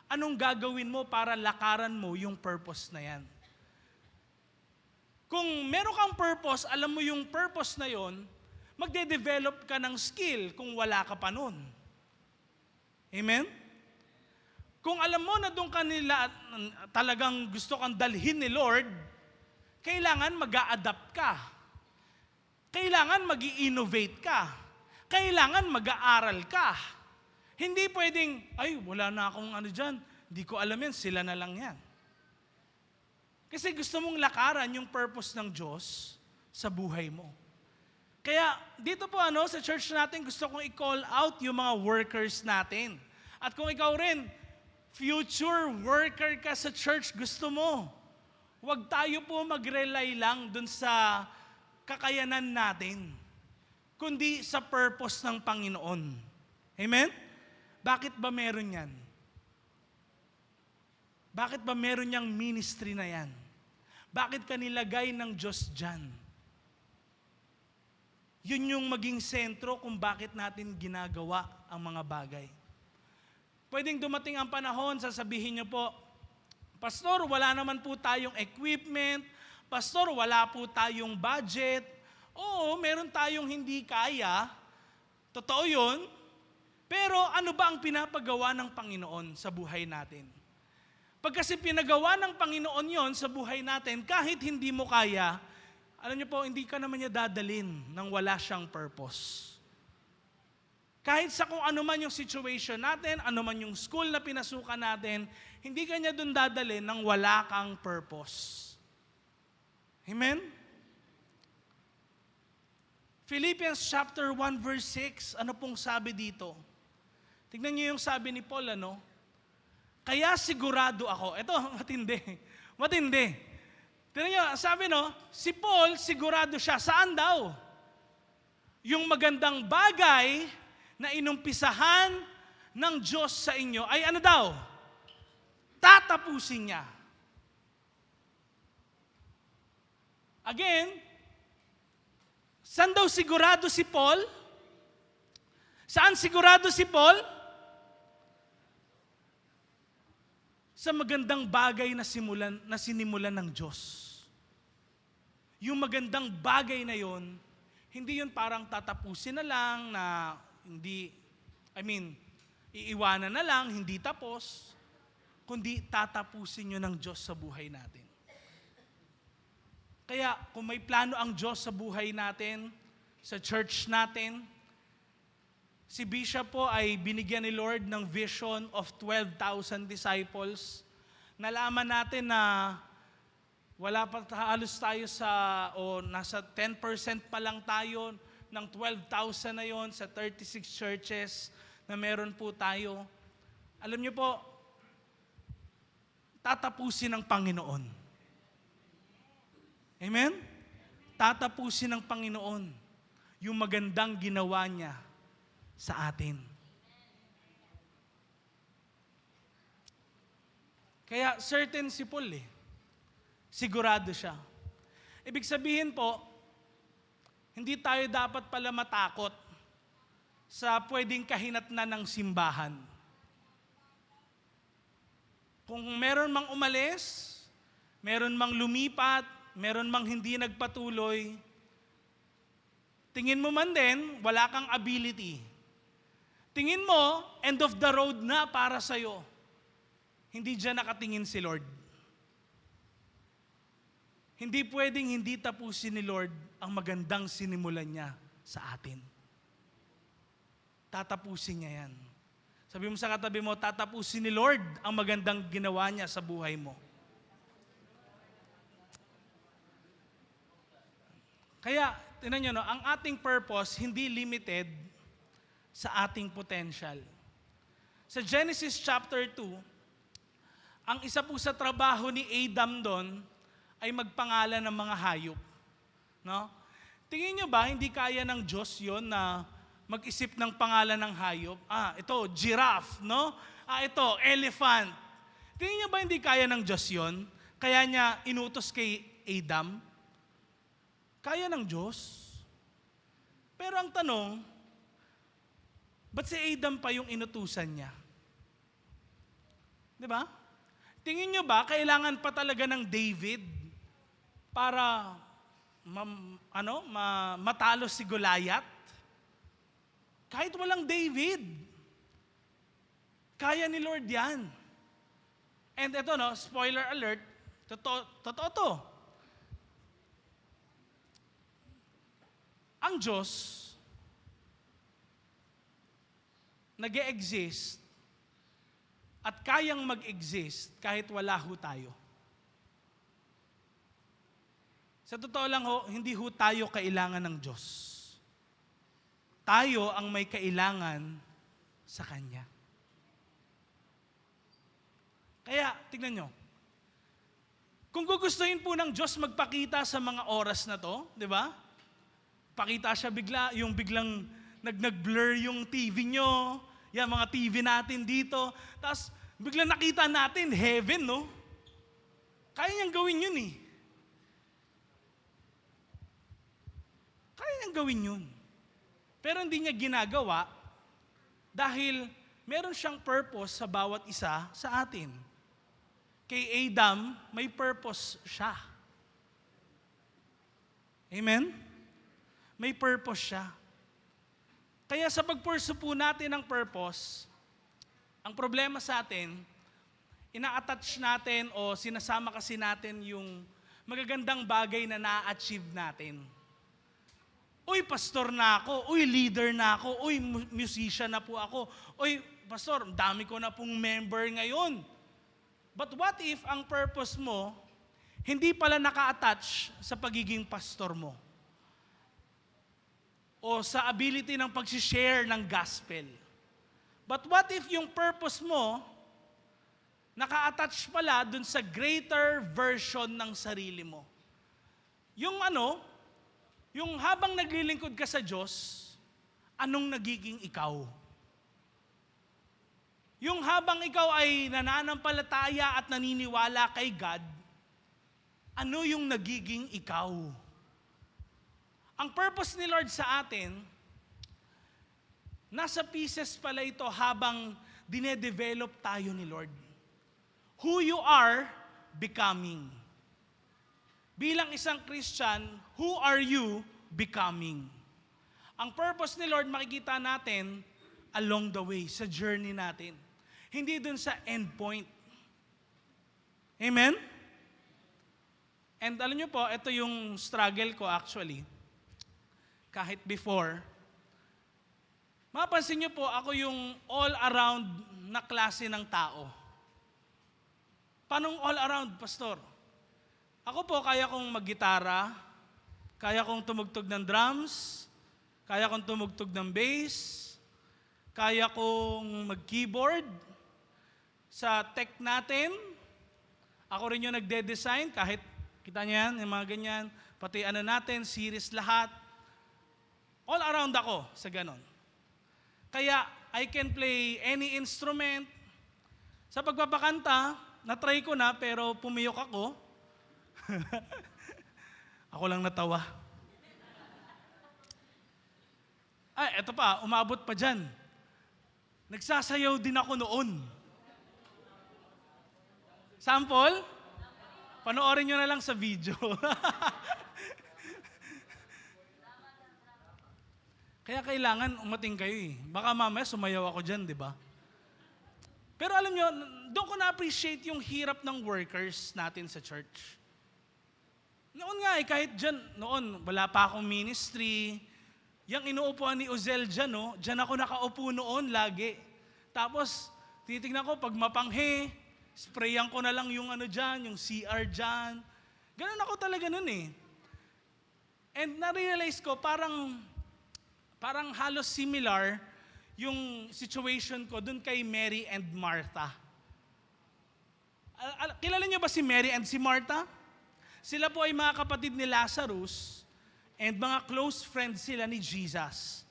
Anong gagawin mo para lakaran mo yung purpose na yan? Kung meron kang purpose, alam mo yung purpose na yon, magde-develop ka ng skill kung wala ka pa nun. Amen? Kung alam mo na doon kanila talagang gusto kang dalhin ni Lord, kailangan mag-a-adapt ka. Kailangan mag-i-innovate ka. Kailangan mag-aaral ka. Hindi pwedeng, wala na akong dyan, hindi ko alam yan, sila na lang yan. Kasi gusto mong lakaran yung purpose ng Diyos sa buhay mo. Kaya dito po sa church natin, gusto kong i-call out yung mga workers natin. At kung ikaw rin, future worker ka sa church, gusto mo, huwag tayo po mag-rely lang dun sa kakayanan natin, kundi sa purpose ng Panginoon. Amen? Bakit ba meron yan? Bakit ba meron niyang ministry na yan? Bakit ka nilagay ng Diyos dyan? Yun yung maging sentro kung bakit natin ginagawa ang mga bagay. Pwedeng dumating ang panahon, sasabihin niyo po, Pastor, wala naman po tayong equipment. Pastor, wala po tayong budget. Oo, meron tayong hindi kaya. Totoo yun. Pero ano ba ang pinapagawa ng Panginoon sa buhay natin? Pag kasi pinagawa ng Panginoon yon sa buhay natin, kahit hindi mo kaya, alam niyo po, hindi ka naman niya dadalin nang wala siyang purpose. Kahit sa kung ano man yung situation natin, ano man yung school na pinasukan natin, hindi ka niya dun dadalhin nang wala kang purpose. Amen? Philippians chapter 1 verse 6, ano pong sabi dito? Tignan niyo yung sabi ni Paul, Kaya sigurado ako. Ito, matindi. Matindi. Tignan niyo, sabi si Paul, sigurado siya. Saan daw? Yung magandang bagay na inumpisahan ng Diyos sa inyo ay ano daw? Tatapusin niya. Again, saan daw sigurado si Paul? Saan sigurado si Paul? Sa magandang bagay na sinimulan ng Diyos. Yung magandang bagay na yon, hindi yun parang tatapusin na lang na iiwanan na lang, hindi tapos, kundi tatapusin nyo ng Diyos sa buhay natin. Kaya kung may plano ang Diyos sa buhay natin, sa church natin, si Bishop po ay binigyan ni Lord ng vision of 12,000 disciples. Nalaman natin na wala pa halos tayo nasa 10% pa lang tayo ng 12,000 na yon sa 36 churches na meron po tayo. Alam niyo po, tatapusin ng Panginoon. Amen? Tatapusin ng Panginoon yung magandang ginawa niya sa atin. Kaya certain si Paul sigurado siya. Ibig sabihin po, hindi tayo dapat pala matakot sa pwedeng kahinatnan ng simbahan. Kung meron mang umalis, meron mang lumipat, meron mang hindi nagpatuloy, tingin mo man din, wala kang ability. Tingin mo, end of the road na para sa'yo. Hindi dyan nakatingin si Lord. Hindi pwedeng hindi tapusin ni Lord ang magandang sinimulan niya sa atin. Tatapusin niya yan. Sabi mo sa katabi mo, tatapusin ni Lord ang magandang ginawa niya sa buhay mo. Kaya, tingnan nyo, no, ang ating purpose hindi limited sa ating potential. Sa Genesis chapter 2, ang isa po sa trabaho ni Adam doon ay magpangalan ng mga hayop. No? Tingin nyo ba, hindi kaya ng Diyos yon na mag-isip ng pangalan ng hayop? Ito, giraffe, no? Ito, elephant. Tingin nyo ba hindi kaya ng Diyos yon? Kaya niya inutos kay Adam? Kaya ng Diyos. Pero ang tanong, ba't si Adam pa yung inutusan niya? Di ba? Tingin nyo ba, kailangan pa talaga ng David para matalo si Goliath? Kahit walang David, kaya ni Lord yan. And ito, no, spoiler alert, totoo to. Ang Diyos, nag-e-exist at kayang mag-exist kahit wala ho tayo. Sa totoo lang ho, hindi ho tayo kailangan ng Diyos. Tayo ang may kailangan sa Kanya. Kaya, tignan nyo, kung gugustuhin po ng Diyos magpakita sa mga oras na to, di ba? Pakita siya bigla, yung biglang nag-blur yung TV nyo, yan mga TV natin dito, tapos biglang nakita natin heaven, no? Kaya niyang gawin yun eh. Kaya niyang gawin yun. Pero hindi niya ginagawa dahil meron siyang purpose sa bawat isa sa atin. Kay Adam, may purpose siya. Amen? May purpose siya. Kaya sa pag-pursue po natin ng purpose, ang problema sa atin, ina-attach natin o sinasama kasi natin yung magagandang bagay na na-achieve natin. Uy, pastor na ako. Uy, leader na ako. Uy, musician na po ako. Uy, pastor, dami ko na pong member ngayon. But what if ang purpose mo, hindi pala naka-attach sa pagiging pastor mo? O sa ability ng pag-share ng gospel. But what if yung purpose mo, naka-attach pala dun sa greater version ng sarili mo? Yung yung habang naglilingkod ka sa Diyos, anong nagiging ikaw? Yung habang ikaw ay nananampalataya at naniniwala kay God, ano yung nagiging ikaw? Ang purpose ni Lord sa atin, nasa pieces pala ito habang dinedevelop tayo ni Lord. Who you are becoming. Bilang isang Christian, who are you becoming? Ang purpose ni Lord makikita natin along the way, sa journey natin. Hindi dun sa end point. Amen? And alam nyo po, ito yung struggle ko actually. Kahit before, mapansin nyo po, ako yung all-around na klase ng tao. Paanong all-around, pastor? Ako po, kaya kong mag-gitara, kaya kong tumugtog ng drums, kaya kong tumugtog ng bass, kaya kong mag-keyboard. Sa tech natin, ako rin yung nagde-design, kahit kita niyo yan, yung mga ganyan, pati natin, series lahat. All around ako sa ganon. Kaya, I can play any instrument. Sa pagpapakanta, na-try ko na, pero pumiyok ako. Ako lang natawa. Eto pa, umabot pa dyan. Nagsasayaw din ako noon. Sample? Panoorin nyo na lang sa video. Kaya kailangan umating kayo eh. Baka mamaya sumayaw ako dyan, di ba? Pero alam nyo, doon ko na-appreciate yung hirap ng workers natin sa church. Noon nga kahit dyan, noon wala pa akong ministry, yung inuupuan ni Ozel dyan, no? Dyan ako nakaupo noon lagi. Tapos, titignan ko, pag mapanghe, sprayan ko na lang yung dyan, yung CR dyan. Ganun ako talaga noon eh. And na-realize ko, parang halos similar yung situation ko dun kay Mary and Martha. Kilala niyo ba si Mary and si Martha? Sila po ay mga kapatid ni Lazarus and mga close friends sila ni Jesus.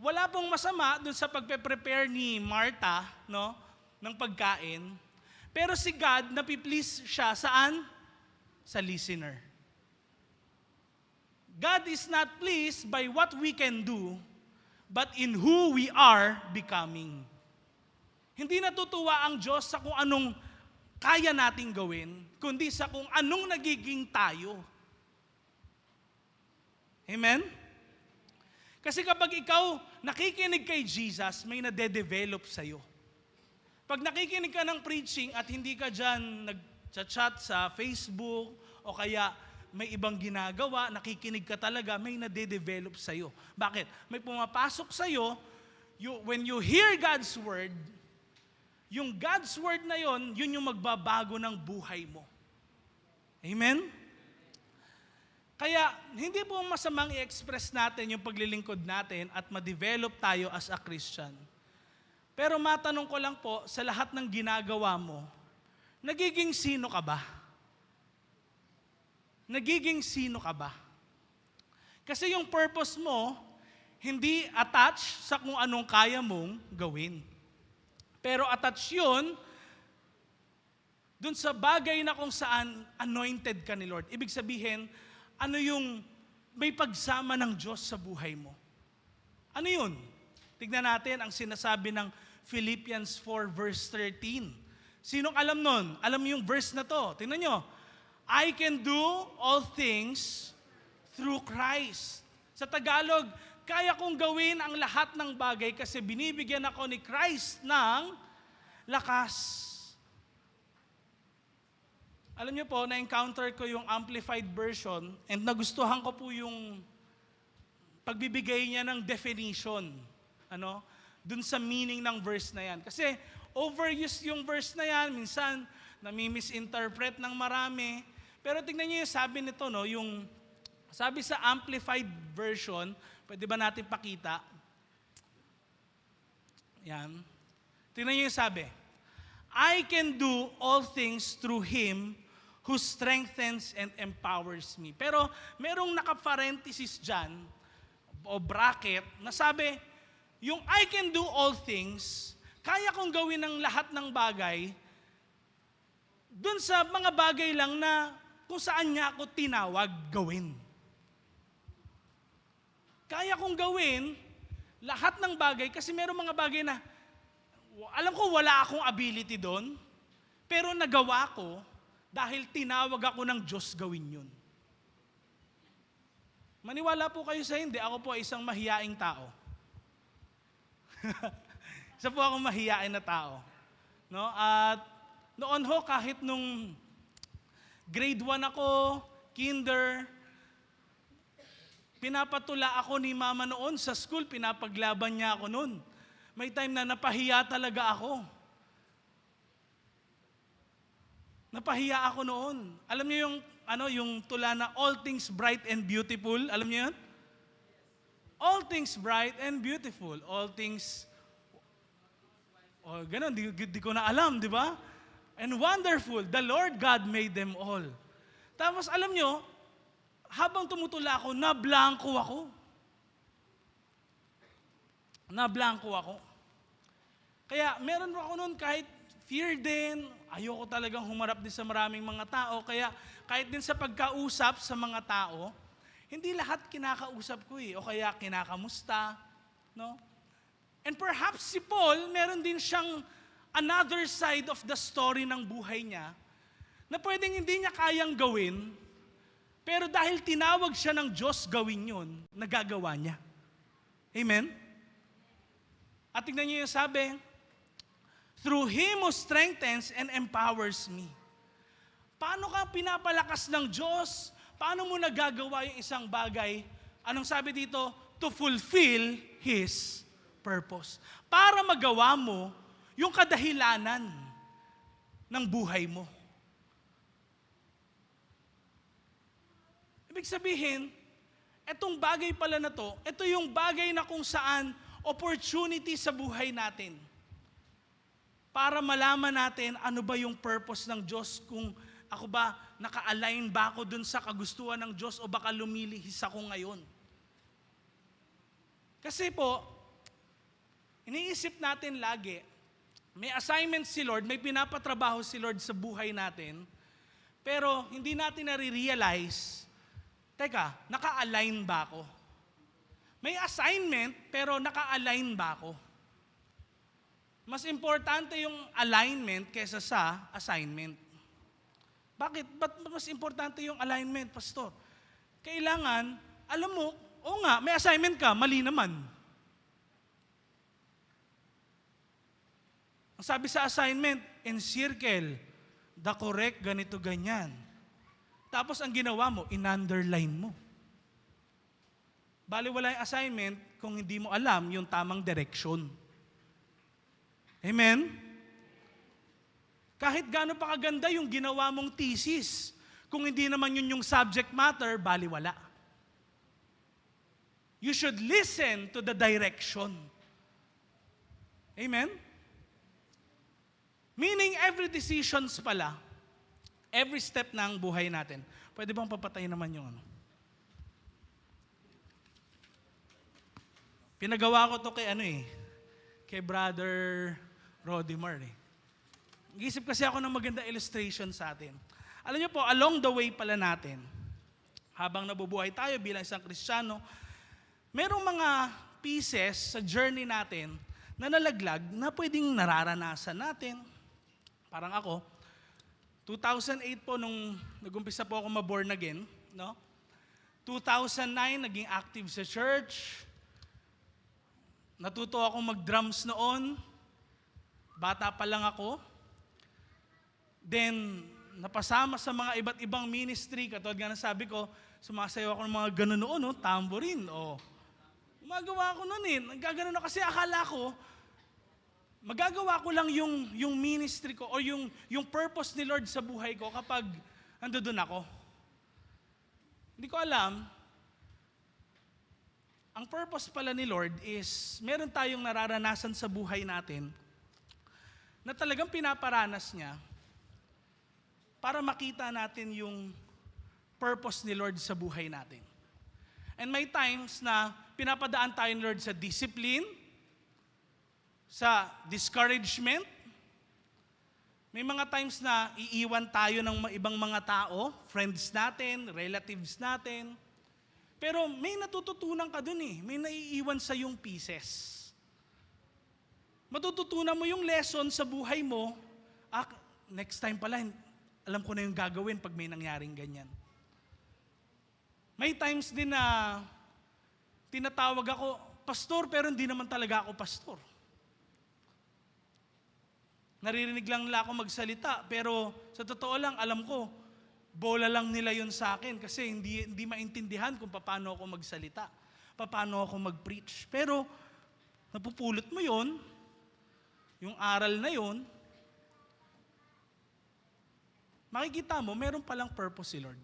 Wala pong masama dun sa pagpe-prepare ni Martha, no, ng pagkain. Pero si God, napiplease siya saan? Sa listener. God is not pleased by what we can do, but in who we are becoming. Hindi natutuwa ang Diyos sa kung anong kaya nating gawin, kundi sa kung anong nagiging tayo. Amen? Kasi kapag ikaw nakikinig kay Jesus, may nade-develop sa'yo. Pag nakikinig ka ng preaching at hindi ka dyan nag-chat sa Facebook o kaya may ibang ginagawa, nakikinig ka talaga, may nade-develop sa'yo. Bakit? May pumapasok sa'yo, when you hear God's Word, yung God's Word na yon, yun yung magbabago ng buhay mo. Amen? Kaya, hindi po masamang i-express natin yung paglilingkod natin at ma-develop tayo as a Christian. Pero matanong ko lang po, sa lahat ng ginagawa mo, nagiging sino ka ba? Nagiging sino ka ba? Kasi yung purpose mo, hindi attached sa kung anong kaya mong gawin. Pero attach yun dun sa bagay na kung saan anointed ka ni Lord. Ibig sabihin, ano yung may pagsama ng Diyos sa buhay mo? Ano yun? Tignan natin ang sinasabi ng Philippians 4 verse 13. Sinong alam nun? Alam yung verse na to. Tingnan nyo. I can do all things through Christ. Sa Tagalog, kaya kong gawin ang lahat ng bagay kasi binibigyan ako ni Christ ng lakas. Alam niyo po, na-encounter ko yung amplified version and nagustuhan ko po yung pagbibigay niya ng definition. Dun sa meaning ng verse na yan. Kasi overused yung verse na yan, minsan nami-misinterpret ng marami. Pero tingnan niyo yung sabi nito, no, yung sabi sa amplified version, pwede ba natin pakita? Yan. Tingnan niyo yung sabi. I can do all things through Him who strengthens and empowers me. Pero merong naka-parenthesis dyan, o bracket, na sabi, yung I can do all things, kaya kong gawin ang lahat ng bagay, dun sa mga bagay lang na kung saan niya ako tinawag gawin. Kaya kong gawin lahat ng bagay kasi merong mga bagay na alam ko wala akong ability doon, pero nagawa ko dahil tinawag ako ng Diyos gawin yun. Maniwala po kayo sa hindi, ako po ay isang mahiyaing tao. Isa po akong mahiyain na tao. No? At noon ho, kahit nung grade 1 ako, kinder, pinapatula ako ni mama noon sa school, pinapaglaban niya ako noon. May time na napahiya talaga ako. Napahiya ako noon. Alam niyo yung tula na all things bright and beautiful, alam niyo yun? All things bright and beautiful, all things ganun, di ko na alam, di ba? And wonderful, the Lord God made them all. Tapos alam niyo, habang tumutula ako, nablangko ako. Nablangko ako. Kaya meron ako noon kahit fear din, ayoko talagang humarap din sa maraming mga tao. Kaya kahit din sa pagkausap sa mga tao, hindi lahat kinakausap ko o kaya kinakamusta. No? And perhaps si Paul, meron din siyang another side of the story ng buhay niya na pwedeng hindi niya kayang gawin, pero dahil tinawag siya ng Diyos gawin yun, nagagawa niya. Amen? At tignan niyo yung sabi, through Him who strengthens and empowers me. Paano ka pinapalakas ng Diyos? Paano mo nagagawa yung isang bagay? Anong sabi dito? To fulfill His purpose. Para magawa mo yung kadahilanan ng buhay mo. Ibig sabihin, etong bagay pala na to, ito yung bagay na kung saan opportunity sa buhay natin. Para malaman natin ano ba yung purpose ng Diyos, kung ako ba, naka-align ba ako dun sa kagustuhan ng Diyos o baka lumilihis ako ngayon. Kasi po, iniisip natin lagi, may assignment si Lord, may pinapatrabaho si Lord sa buhay natin, pero hindi natin nare-realize, teka, naka-align ba ako? May assignment, pero naka-align ba ako? Mas importante yung alignment kaysa sa assignment. Bakit? Ba't mas importante yung alignment, Pastor? Kailangan, alam mo, oo nga, may assignment ka, mali naman. Ang sabi sa assignment, encircle the correct ganito ganyan. Tapos ang ginawa mo, in-underline mo. Bali wala yung assignment kung hindi mo alam yung tamang direksyon. Amen? Kahit gaano pa kaganda yung ginawa mong thesis, kung hindi naman yun yung subject matter, baliwala. You should listen to the direction. Amen? Meaning, every decisions pala, every step ng buhay natin. Pwede bang papatayin naman yung ano? Pinagawa ko to kay Brother Rodimar Nag-isip kasi ako ng maganda illustration sa atin. Alam niyo po, along the way pala natin, habang nabubuhay tayo bilang isang Kristiyano, merong mga pieces sa journey natin na nalaglag na pwedeng nararanasan natin. Parang ako, 2008 po nung nag-umpisa po ako ma-born again, no? 2009 naging active sa church. Natuto ako mag-drums noon. Bata pa lang ako. Then, napasama sa mga iba't ibang ministry. Katulad nga ng sabi ko, sumasayaw ako ng mga ganun noon, no? Tambourine. Gumagawa ko noon Nagagano na kasi akala ko, magagawa ko lang yung ministry ko o yung purpose ni Lord sa buhay ko kapag nandoon ako. Hindi ko alam, ang purpose pala ni Lord is meron tayong nararanasan sa buhay natin na talagang pinaparanas niya para makita natin yung purpose ni Lord sa buhay natin. And may times na pinapadaan tayo ni Lord sa discipline, sa discouragement. May mga times na iiwan tayo ng ibang mga tao, friends natin, relatives natin. Pero may natututunan ka dun May naiiwan sa yung pieces. Matututunan mo yung lesson sa buhay mo, next time pala, alam ko na yung gagawin pag may nangyaring ganyan. May times din na tinatawag ako, pastor, pero hindi naman talaga ako pastor. Naririnig lang nila ako magsalita, pero sa totoo lang, alam ko, bola lang nila yun sa akin kasi hindi maintindihan kung paano ako magsalita, paano ako mag-preach. Pero napupulot mo yun, yung aral na yun, makikita mo, meron palang purpose si Lord.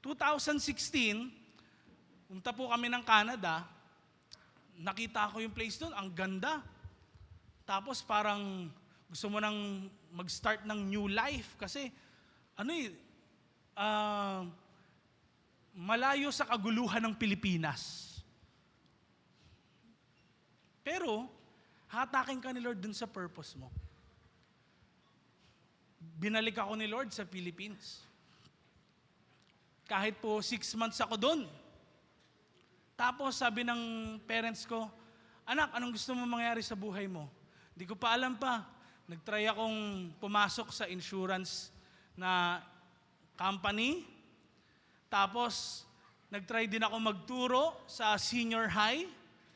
In 2016, pumunta po kami ng Canada, nakita ko yung place doon, ang ganda. Tapos parang gusto mo nang mag-start ng new life kasi malayo sa kaguluhan ng Pilipinas. Pero, hatakin ka ni Lord dun sa purpose mo. Binalik ako ni Lord sa Philippines. Kahit po 6 months ako doon. Tapos sabi ng parents ko, anak, anong gusto mo mangyari sa buhay mo? Hindi ko pa alam pa. Nagtry akong pumasok sa insurance na company. Tapos, nag-try din ako magturo sa senior high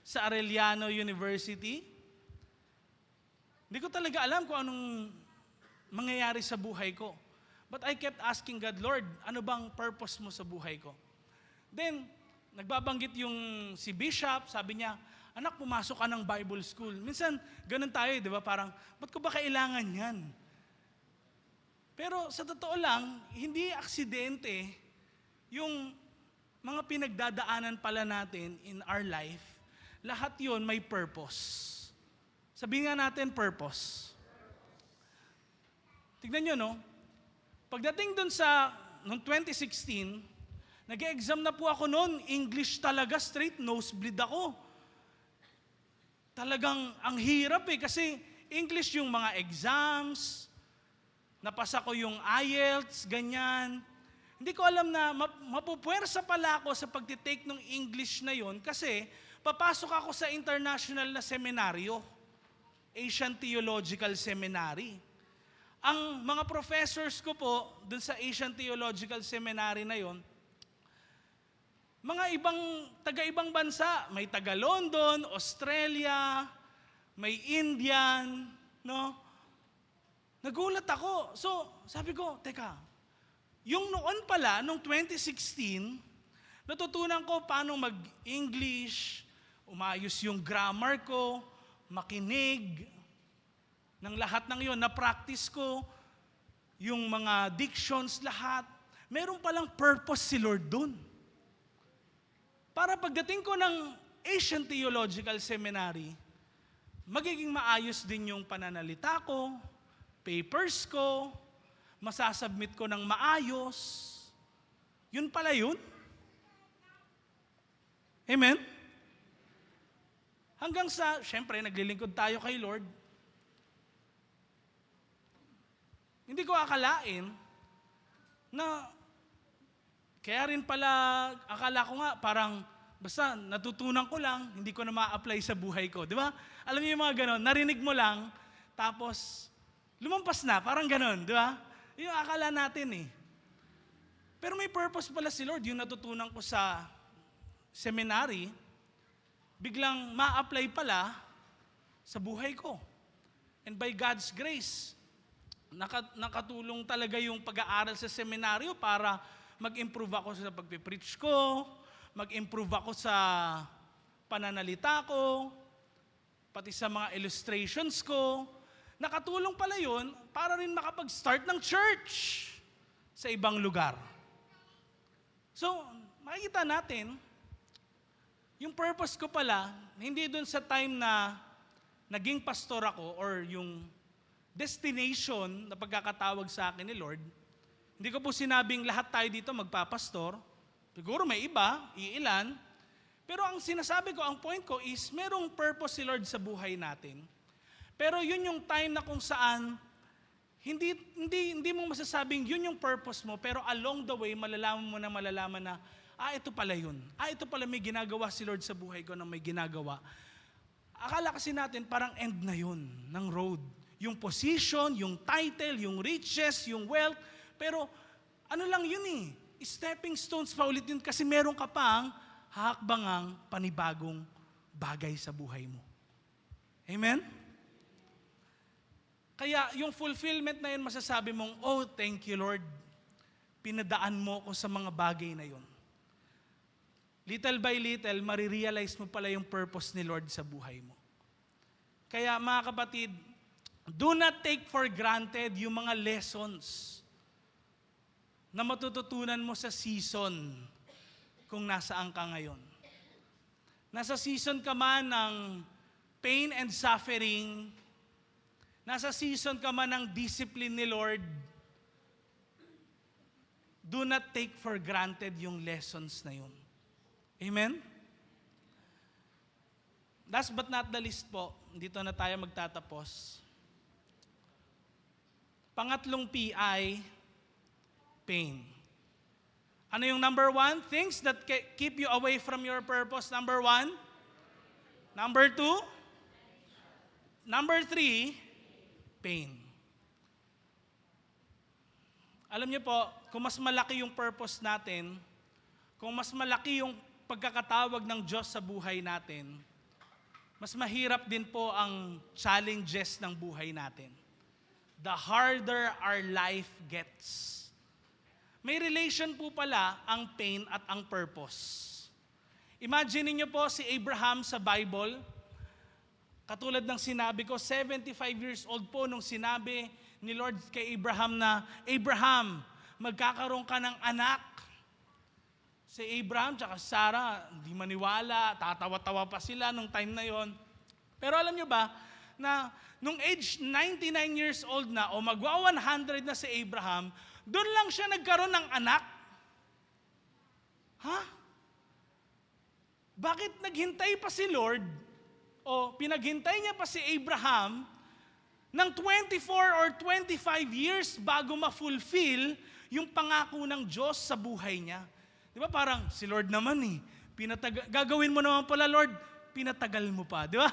sa Arellano University. Hindi ko talaga alam kung anong mangyayari sa buhay ko. But I kept asking God, Lord, ano bang purpose mo sa buhay ko? Then, nagbabanggit yung si Bishop, sabi niya, anak, pumasok ka ng Bible school. Minsan, ganun tayo, di ba? Parang, ba't ko ba kailangan yan? Pero sa totoo lang, hindi aksidente yung mga pinagdadaanan pala natin in our life. Lahat yon may purpose. Sabihin nga natin, purpose. Tignan nyo, no? Pagdating dun sa, noong 2016, nag-exam na po ako noon, English talaga, straight nosebleed ako. Talagang ang hirap kasi English yung mga exams, napasa ko yung IELTS, ganyan. Hindi ko alam na mapupwersa pala ako sa pagtitake ng English na yon kasi papasok ako sa international na seminaryo, Asian Theological Seminary. Ang mga professors ko po dun sa Asian Theological Seminary na yon, mga taga-ibang bansa, may taga-London, Australia, may Indian, no? Nagulat ako. So, sabi ko, teka, yung noon pala, noong 2016, natutunan ko paano mag-English, umayos yung grammar ko, makinig, ng lahat ng yon, na-practice ko, yung mga dictions, lahat. Meron palang purpose si Lord dun. Para pagdating ko ng Asian Theological Seminary, magiging maayos din yung pananalita ko, papers ko, masasubmit ko ng maayos. Yun pala yun. Amen? Hanggang sa, syempre, naglilingkod tayo kay Lord. Hindi ko akalain na kaya rin pala, akala ko nga parang basta natutunan ko lang, hindi ko na ma-apply sa buhay ko. Di ba? Alam niyo yung mga ganon, narinig mo lang, tapos lumampas na, parang ganon. Di ba? Yung akala natin eh. Pero may purpose pala si Lord, yung natutunan ko sa seminary, biglang ma-apply pala sa buhay ko. And by God's grace, nakatulong talaga yung pag-aaral sa seminaryo para mag-improve ako sa pagpipreach ko, mag-improve ako sa pananalita ko, pati sa mga illustrations ko. Nakatulong pala yun para rin makapag-start ng church sa ibang lugar. So, makikita natin, yung purpose ko pala, hindi dun sa time na naging pastor ako or yung destination na pagkakatawag sa akin ni Lord. Hindi ko po sinabing lahat tayo dito magpapastor. Siguro may iba, iilan. Pero ang sinasabi ko, ang point ko is, merong purpose si Lord sa buhay natin. Pero yun yung time na kung saan, hindi mo masasabing yun yung purpose mo, pero along the way, malalaman na, ito pala yun. Ito pala may ginagawa si Lord sa buhay ko na may ginagawa. Akala kasi natin parang end na yun ng road. Yung position, yung title, yung riches, yung wealth. Pero ano lang yun eh. Stepping stones pa ulit yun kasi meron ka pang hakbangang panibagong bagay sa buhay mo. Amen? Kaya yung fulfillment na yun, masasabi mong, oh, thank you Lord. Pinadaan mo ko sa mga bagay na yun. Little by little, marirealize mo pala yung purpose ni Lord sa buhay mo. Kaya mga kapatid, do not take for granted yung mga lessons na matututunan mo sa season kung nasaan ka ngayon. Nasa season ka man ng pain and suffering, nasa season ka man ng discipline ni Lord, do not take for granted yung lessons na yun. Amen? Last but not the least po, dito na tayo magtatapos. Pangatlong PI, pain. Ano yung number one? Things that keep you away from your purpose. Number one. Number two. Number three, pain. Alam niyo po, kung mas malaki yung purpose natin, kung mas malaki yung pagkakatawag ng Diyos sa buhay natin, mas mahirap din po ang challenges ng buhay natin. The harder our life gets. May relation po pala ang pain at ang purpose. Imagine niyo po si Abraham sa Bible. Katulad ng sinabi ko, 75 years old po nung sinabi ni Lord kay Abraham na, Abraham, magkakaroon ka ng anak. Si Abraham tsaka Sarah, hindi maniwala, tatawa-tawa pa sila nung time na yon. Pero alam nyo ba, na nung age 99 years old na, o magwa 100 na si Abraham, doon lang siya nagkaroon ng anak. Ha? Bakit naghintay pa si Lord, o pinaghintay niya pa si Abraham, ng 24 or 25 years bago ma-fulfill yung pangako ng Diyos sa buhay niya? Di ba parang, si Lord naman gagawin mo naman pala Lord, pinatagal mo pa. Di ba?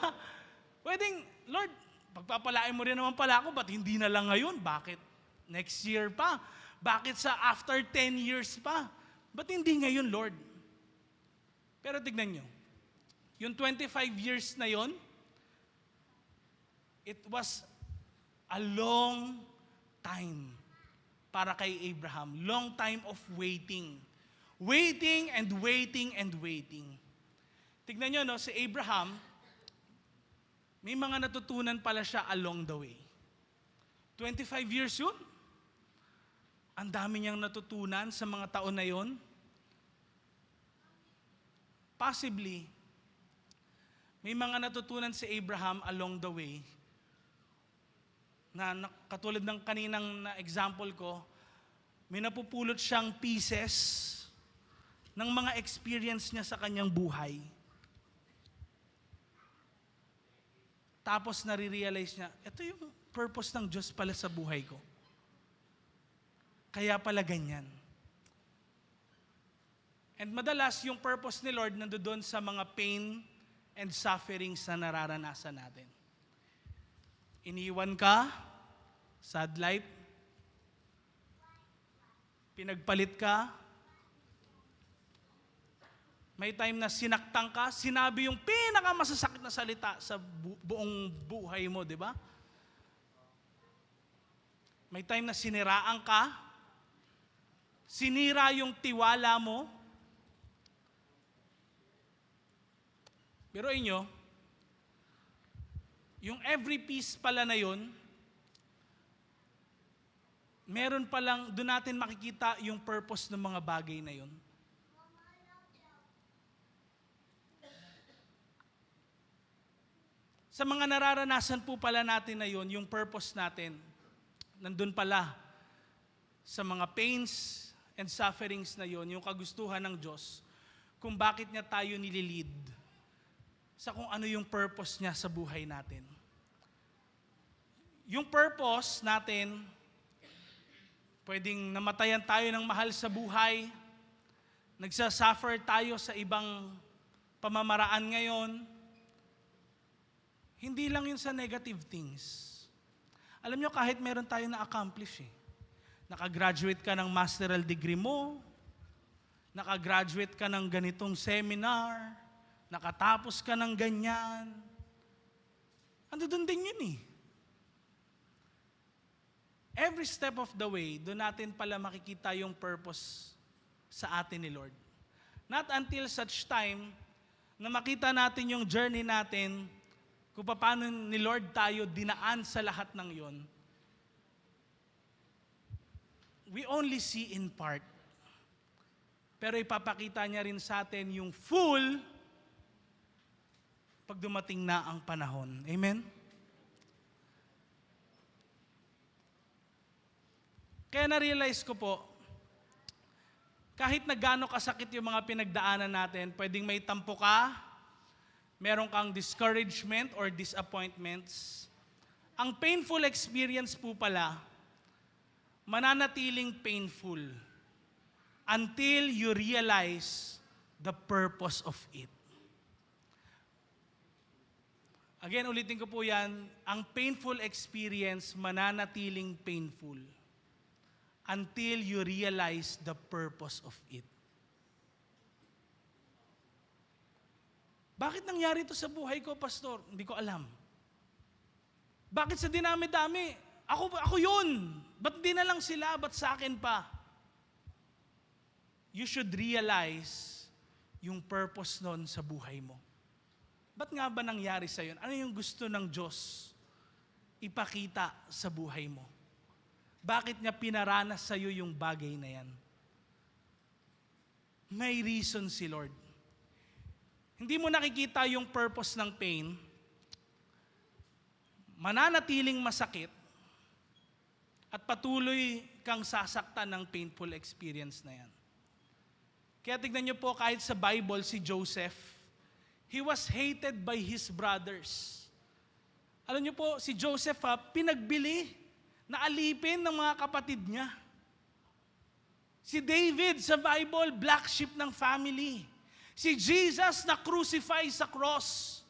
Pwedeng, Lord, pagpapalain mo rin naman pala ako, ba't hindi na lang ngayon? Bakit next year pa? Bakit sa after 10 years pa? Ba't hindi ngayon, Lord? Pero tignan nyo, yung 25 years na yon, it was a long time para kay Abraham. Long time of waiting. Waiting and waiting and waiting. Tignan nyo, no, si Abraham, may mga natutunan pala siya along the way. 25 years yun. Ang dami niyang natutunan sa mga taon na yon. Possibly, may mga natutunan si Abraham along the way na katulad ng kaninang na example ko, may napupulot siyang pieces ng mga experience niya sa kanyang buhay. Tapos nare-realize niya, ito yung purpose ng Diyos pala sa buhay ko. Kaya pala ganyan. And madalas, yung purpose ni Lord nandoon sa mga pain and sufferings na nararanasan natin. Iniwan ka, sad life, pinagpalit ka, may time na sinaktan ka, sinabi yung pinakamasasakit na salita sa buong buhay mo, di ba? May time na siniraan ka, sinira yung tiwala mo. Pero inyo, yung every piece pala na yun, meron palang, doon natin makikita yung purpose ng mga bagay na yun. Sa mga nararanasan po pala natin na yun, yung purpose natin, nandun pala sa mga pains and sufferings na yun, yung kagustuhan ng Diyos, kung bakit niya tayo nililid, sa kung ano yung purpose niya sa buhay natin. Yung purpose natin, pwedeng namatayan tayo ng mahal sa buhay, nagsasuffer tayo sa ibang pamamaraan ngayon. Hindi lang yun sa negative things. Alam nyo, kahit meron tayo na-accomplish Nakagraduate ka ng masteral degree mo, nakagraduate ka ng ganitong seminar, nakatapos ka ng ganyan. Ando doon din yun Every step of the way, doon natin pala makikita yung purpose sa atin ni Lord. Not until such time na makita natin yung journey natin kung paano ni Lord tayo dinaan sa lahat ng yon. We only see in part. Pero ipapakita niya rin sa atin yung full pag dumating na ang panahon. Amen? Kaya na-realize ko po, kahit na gaano kasakit yung mga pinagdaanan natin, pwedeng may tampo ka, meron kang discouragement or disappointments. Ang painful experience po pala, mananatiling painful until you realize the purpose of it. Again, ulitin ko po yan, ang painful experience mananatiling painful until you realize the purpose of it. Bakit nangyari ito sa buhay ko, pastor? Hindi ko alam. Bakit sa dinami-dami? Ako yun. Ba't di na lang sila? Ba't sa akin pa? You should realize yung purpose nun sa buhay mo. Ba't nga ba nangyari sa yun? Ano yung gusto ng Diyos ipakita sa buhay mo? Bakit niya pinaranas sa iyo yung bagay na yan? May reason si Lord. Hindi mo nakikita yung purpose ng pain, mananatiling masakit, at patuloy kang sasaktan ng painful experience na yan. Kaya tignan niyo po, kahit sa Bible, si Joseph, he was hated by his brothers. Alam niyo po, si Joseph pinagbili na alipin ng mga kapatid niya. Si David sa Bible, black sheep ng family. Si Jesus na crucify sa cross.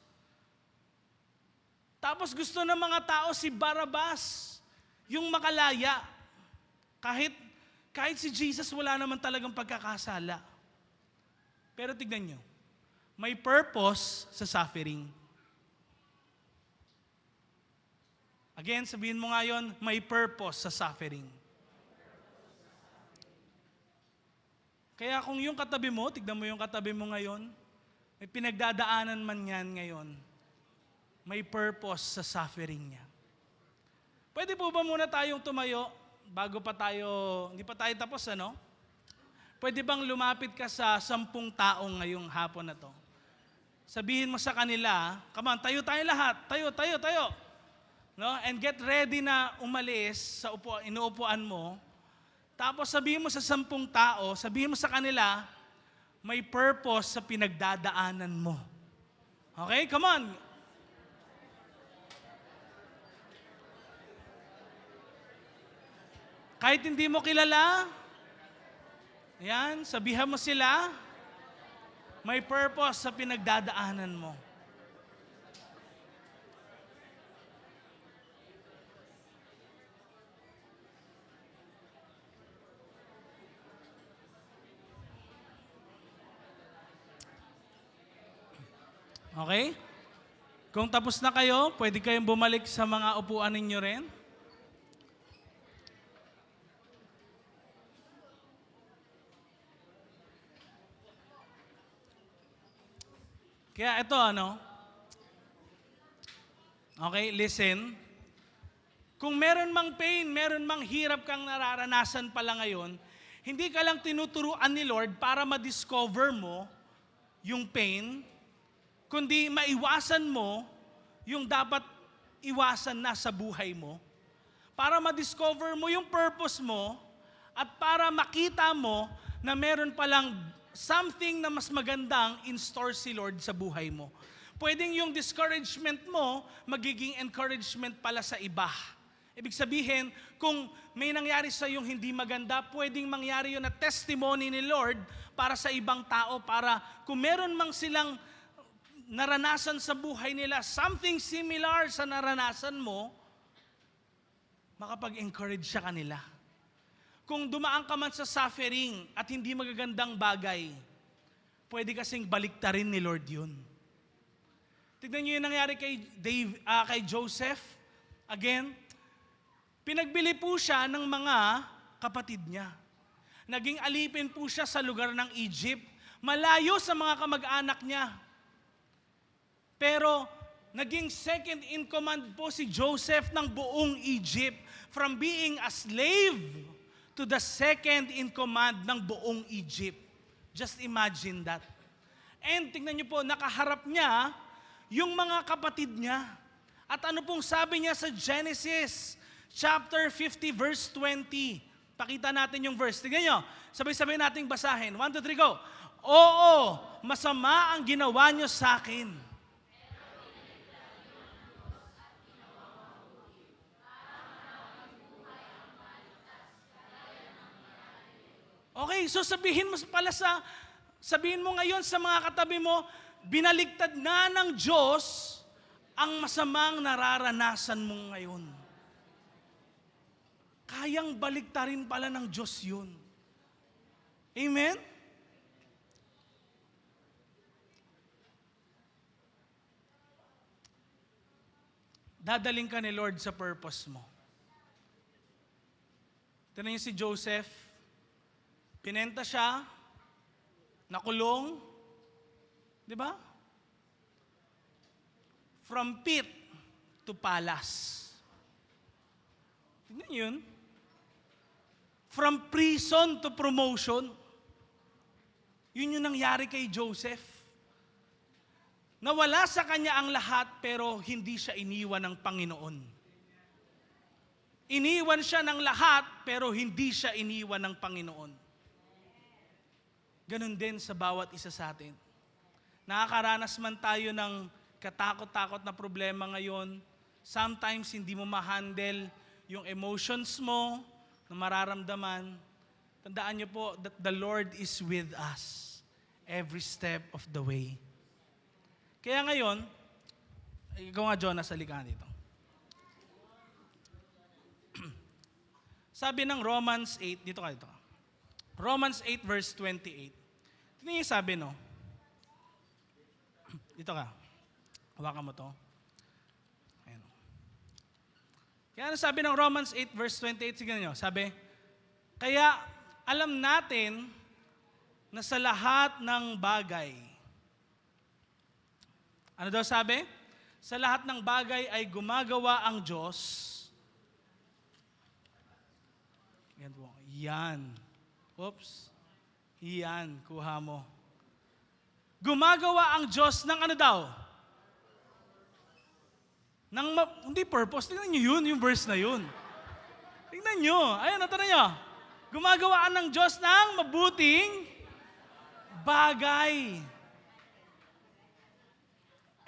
Tapos gusto ng mga tao si Barabbas, yung makalaya. Kahit si Jesus wala naman talagang pagkakasala. Pero tignan nyo, may purpose sa suffering. Again, sabihin mo ngayon, may purpose sa suffering. Kaya kung yung katabi mo, tignan mo yung katabi mo ngayon, may pinagdadaanan man yan ngayon, may purpose sa suffering niya. Pwede po ba muna tayong tumayo bago pa tayo, hindi pa tayo tapos, ano? Pwede bang lumapit ka sa 10 taong ngayong hapon na to? Sabihin mo sa kanila, come on, tayo tayo lahat, tayo. No? And get ready na umalis sa inuupuan mo. Tapos sabihin mo sa 10 tao, sabihin mo sa kanila, may purpose sa pinagdadaanan mo. Okay, come on. Kahit hindi mo kilala, yan, sabihan mo sila, may purpose sa pinagdadaanan mo. Okay? Kung tapos na kayo, pwede kayong bumalik sa mga upuan ninyo rin. Kaya ito, okay, listen. Kung meron mang pain, meron mang hirap kang nararanasan pala ngayon, hindi ka lang tinuturuan ni Lord para ma-discover mo yung pain, kundi maiwasan mo yung dapat iwasan na sa buhay mo, para ma-discover mo yung purpose mo, at para makita mo na meron palang something na mas magandang in store si Lord sa buhay mo. Pwedeng yung discouragement mo, magiging encouragement pala sa iba. Ibig sabihin, kung may nangyari sa yung hindi maganda, pwedeng mangyari yun na testimony ni Lord para sa ibang tao, para kung meron mang silang naranasan sa buhay nila, something similar sa naranasan mo, makapag-encourage sa kanila. Kung dumaan ka man sa suffering at hindi magagandang bagay, pwede kasing baliktarin ni Lord yun. Tignan niyo yung nangyari kay Joseph. Again, pinagbili po siya ng mga kapatid niya. Naging alipin po siya sa lugar ng Egypt, malayo sa mga kamag-anak niya. Pero naging second in command po si Joseph ng buong Egypt, from being a slave to the second in command ng buong Egypt. Just imagine that. And tingnan niyo po, nakaharap niya yung mga kapatid niya. At ano pong sabi niya sa Genesis chapter 50 verse 20? Pakita natin yung verse. Tingnan niyo, sabay-sabay nating basahin. 1, 2, 3, go. Oo, masama ang ginawa niyo sa akin. Okay, so sabihin mo ngayon sa mga katabi mo, binaligtad na ng Diyos ang masamang nararanasan mo ngayon. Kayang baliktarin pala ng Diyos yun. Amen? dadaling ka ni Lord sa purpose mo. Tignan niyo si Joseph, pinenta siya, nakulong, di ba? From pit to palace. Tignan yun. From prison to promotion. Yun yung nangyari kay Joseph. Nawala sa kanya ang lahat pero hindi siya iniwan ng Panginoon. Iniwan siya ng lahat pero hindi siya iniwan ng Panginoon. Ganon din sa bawat isa sa atin. Nakakaranas man tayo ng katakot-takot na problema ngayon. Sometimes hindi mo ma-handle yung emotions mo na mararamdaman. Tandaan niyo po that the Lord is with us every step of the way. Kaya ngayon, ikaw nga Jonas, halika dito. Sabi ng Romans 8, dito ka. Romans 8 verse 28. Ito yung sabi, no? Dito ka. Hawakan mo to. Ayan. Kaya ano sabi ng Romans 8 verse 28, sige nyo, sabi, kaya alam natin na sa lahat ng bagay, ano daw sabi? Sa lahat ng bagay ay gumagawa ang Diyos. Yan po. Yan. Oops. Yan. Kuha mo. Gumagawa ang Diyos ng ano daw? Hindi purpose. Tingnan nyo yun, yung verse na yun. Tingnan nyo. Ayan, natanong nyo. Gumagawaan ng Diyos ng mabuting bagay.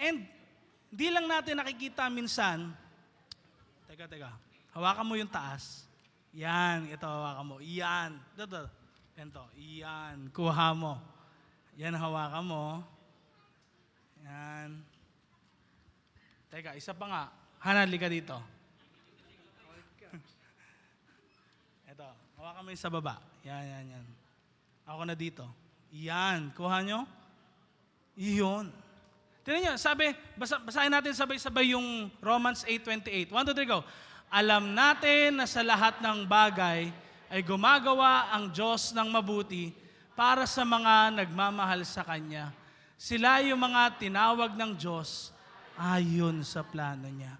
And di lang natin nakikita minsan, teka, hawakan mo yung taas. Yan, ito hawakan mo. Yan, ito, yan, kuha mo. Yan, hawakan mo. Yan. Teka, isa pa nga. Hanali ka dito. Ito, hawakan mo yung sa baba. Yan. Ako na dito. Yan, kuha nyo. Iyon. Tignan nyo, sabi, basahin natin sabay-sabay yung Romans 8:28. 1, 2, 3, go. Alam natin na sa lahat ng bagay ay gumagawa ang Diyos ng mabuti para sa mga nagmamahal sa Kanya. Sila yung mga tinawag ng Diyos ayon sa plano niya.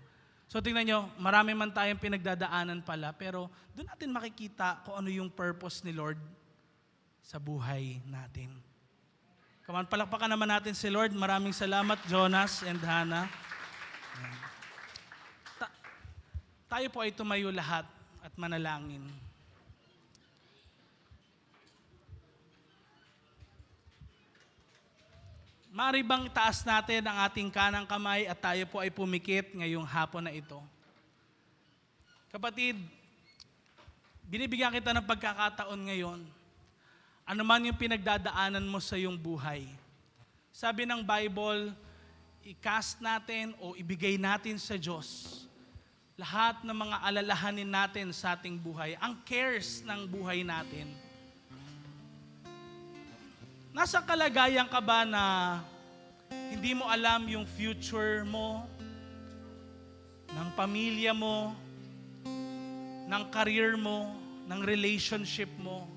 So tingnan nyo, marami man tayong pinagdadaanan pala, pero doon natin makikita kung ano yung purpose ni Lord sa buhay natin. Come on, palakpakan naman natin si Lord. Maraming salamat, Jonas and Hannah. Tayo po ay tumayo lahat at manalangin. Maaari bang itaas natin ang ating kanang kamay at tayo po ay pumikit ngayong hapon na ito? Kapatid, binibigyan kita ng pagkakataon ngayon. Ano man yung pinagdadaanan mo sa iyong buhay. Sabi ng Bible, i-cast natin o ibigay natin sa Diyos lahat ng mga alalahanin natin sa ating buhay, ang cares ng buhay natin. Nasa kalagayan ka ba na hindi mo alam yung future mo, ng pamilya mo, ng career mo, ng relationship mo?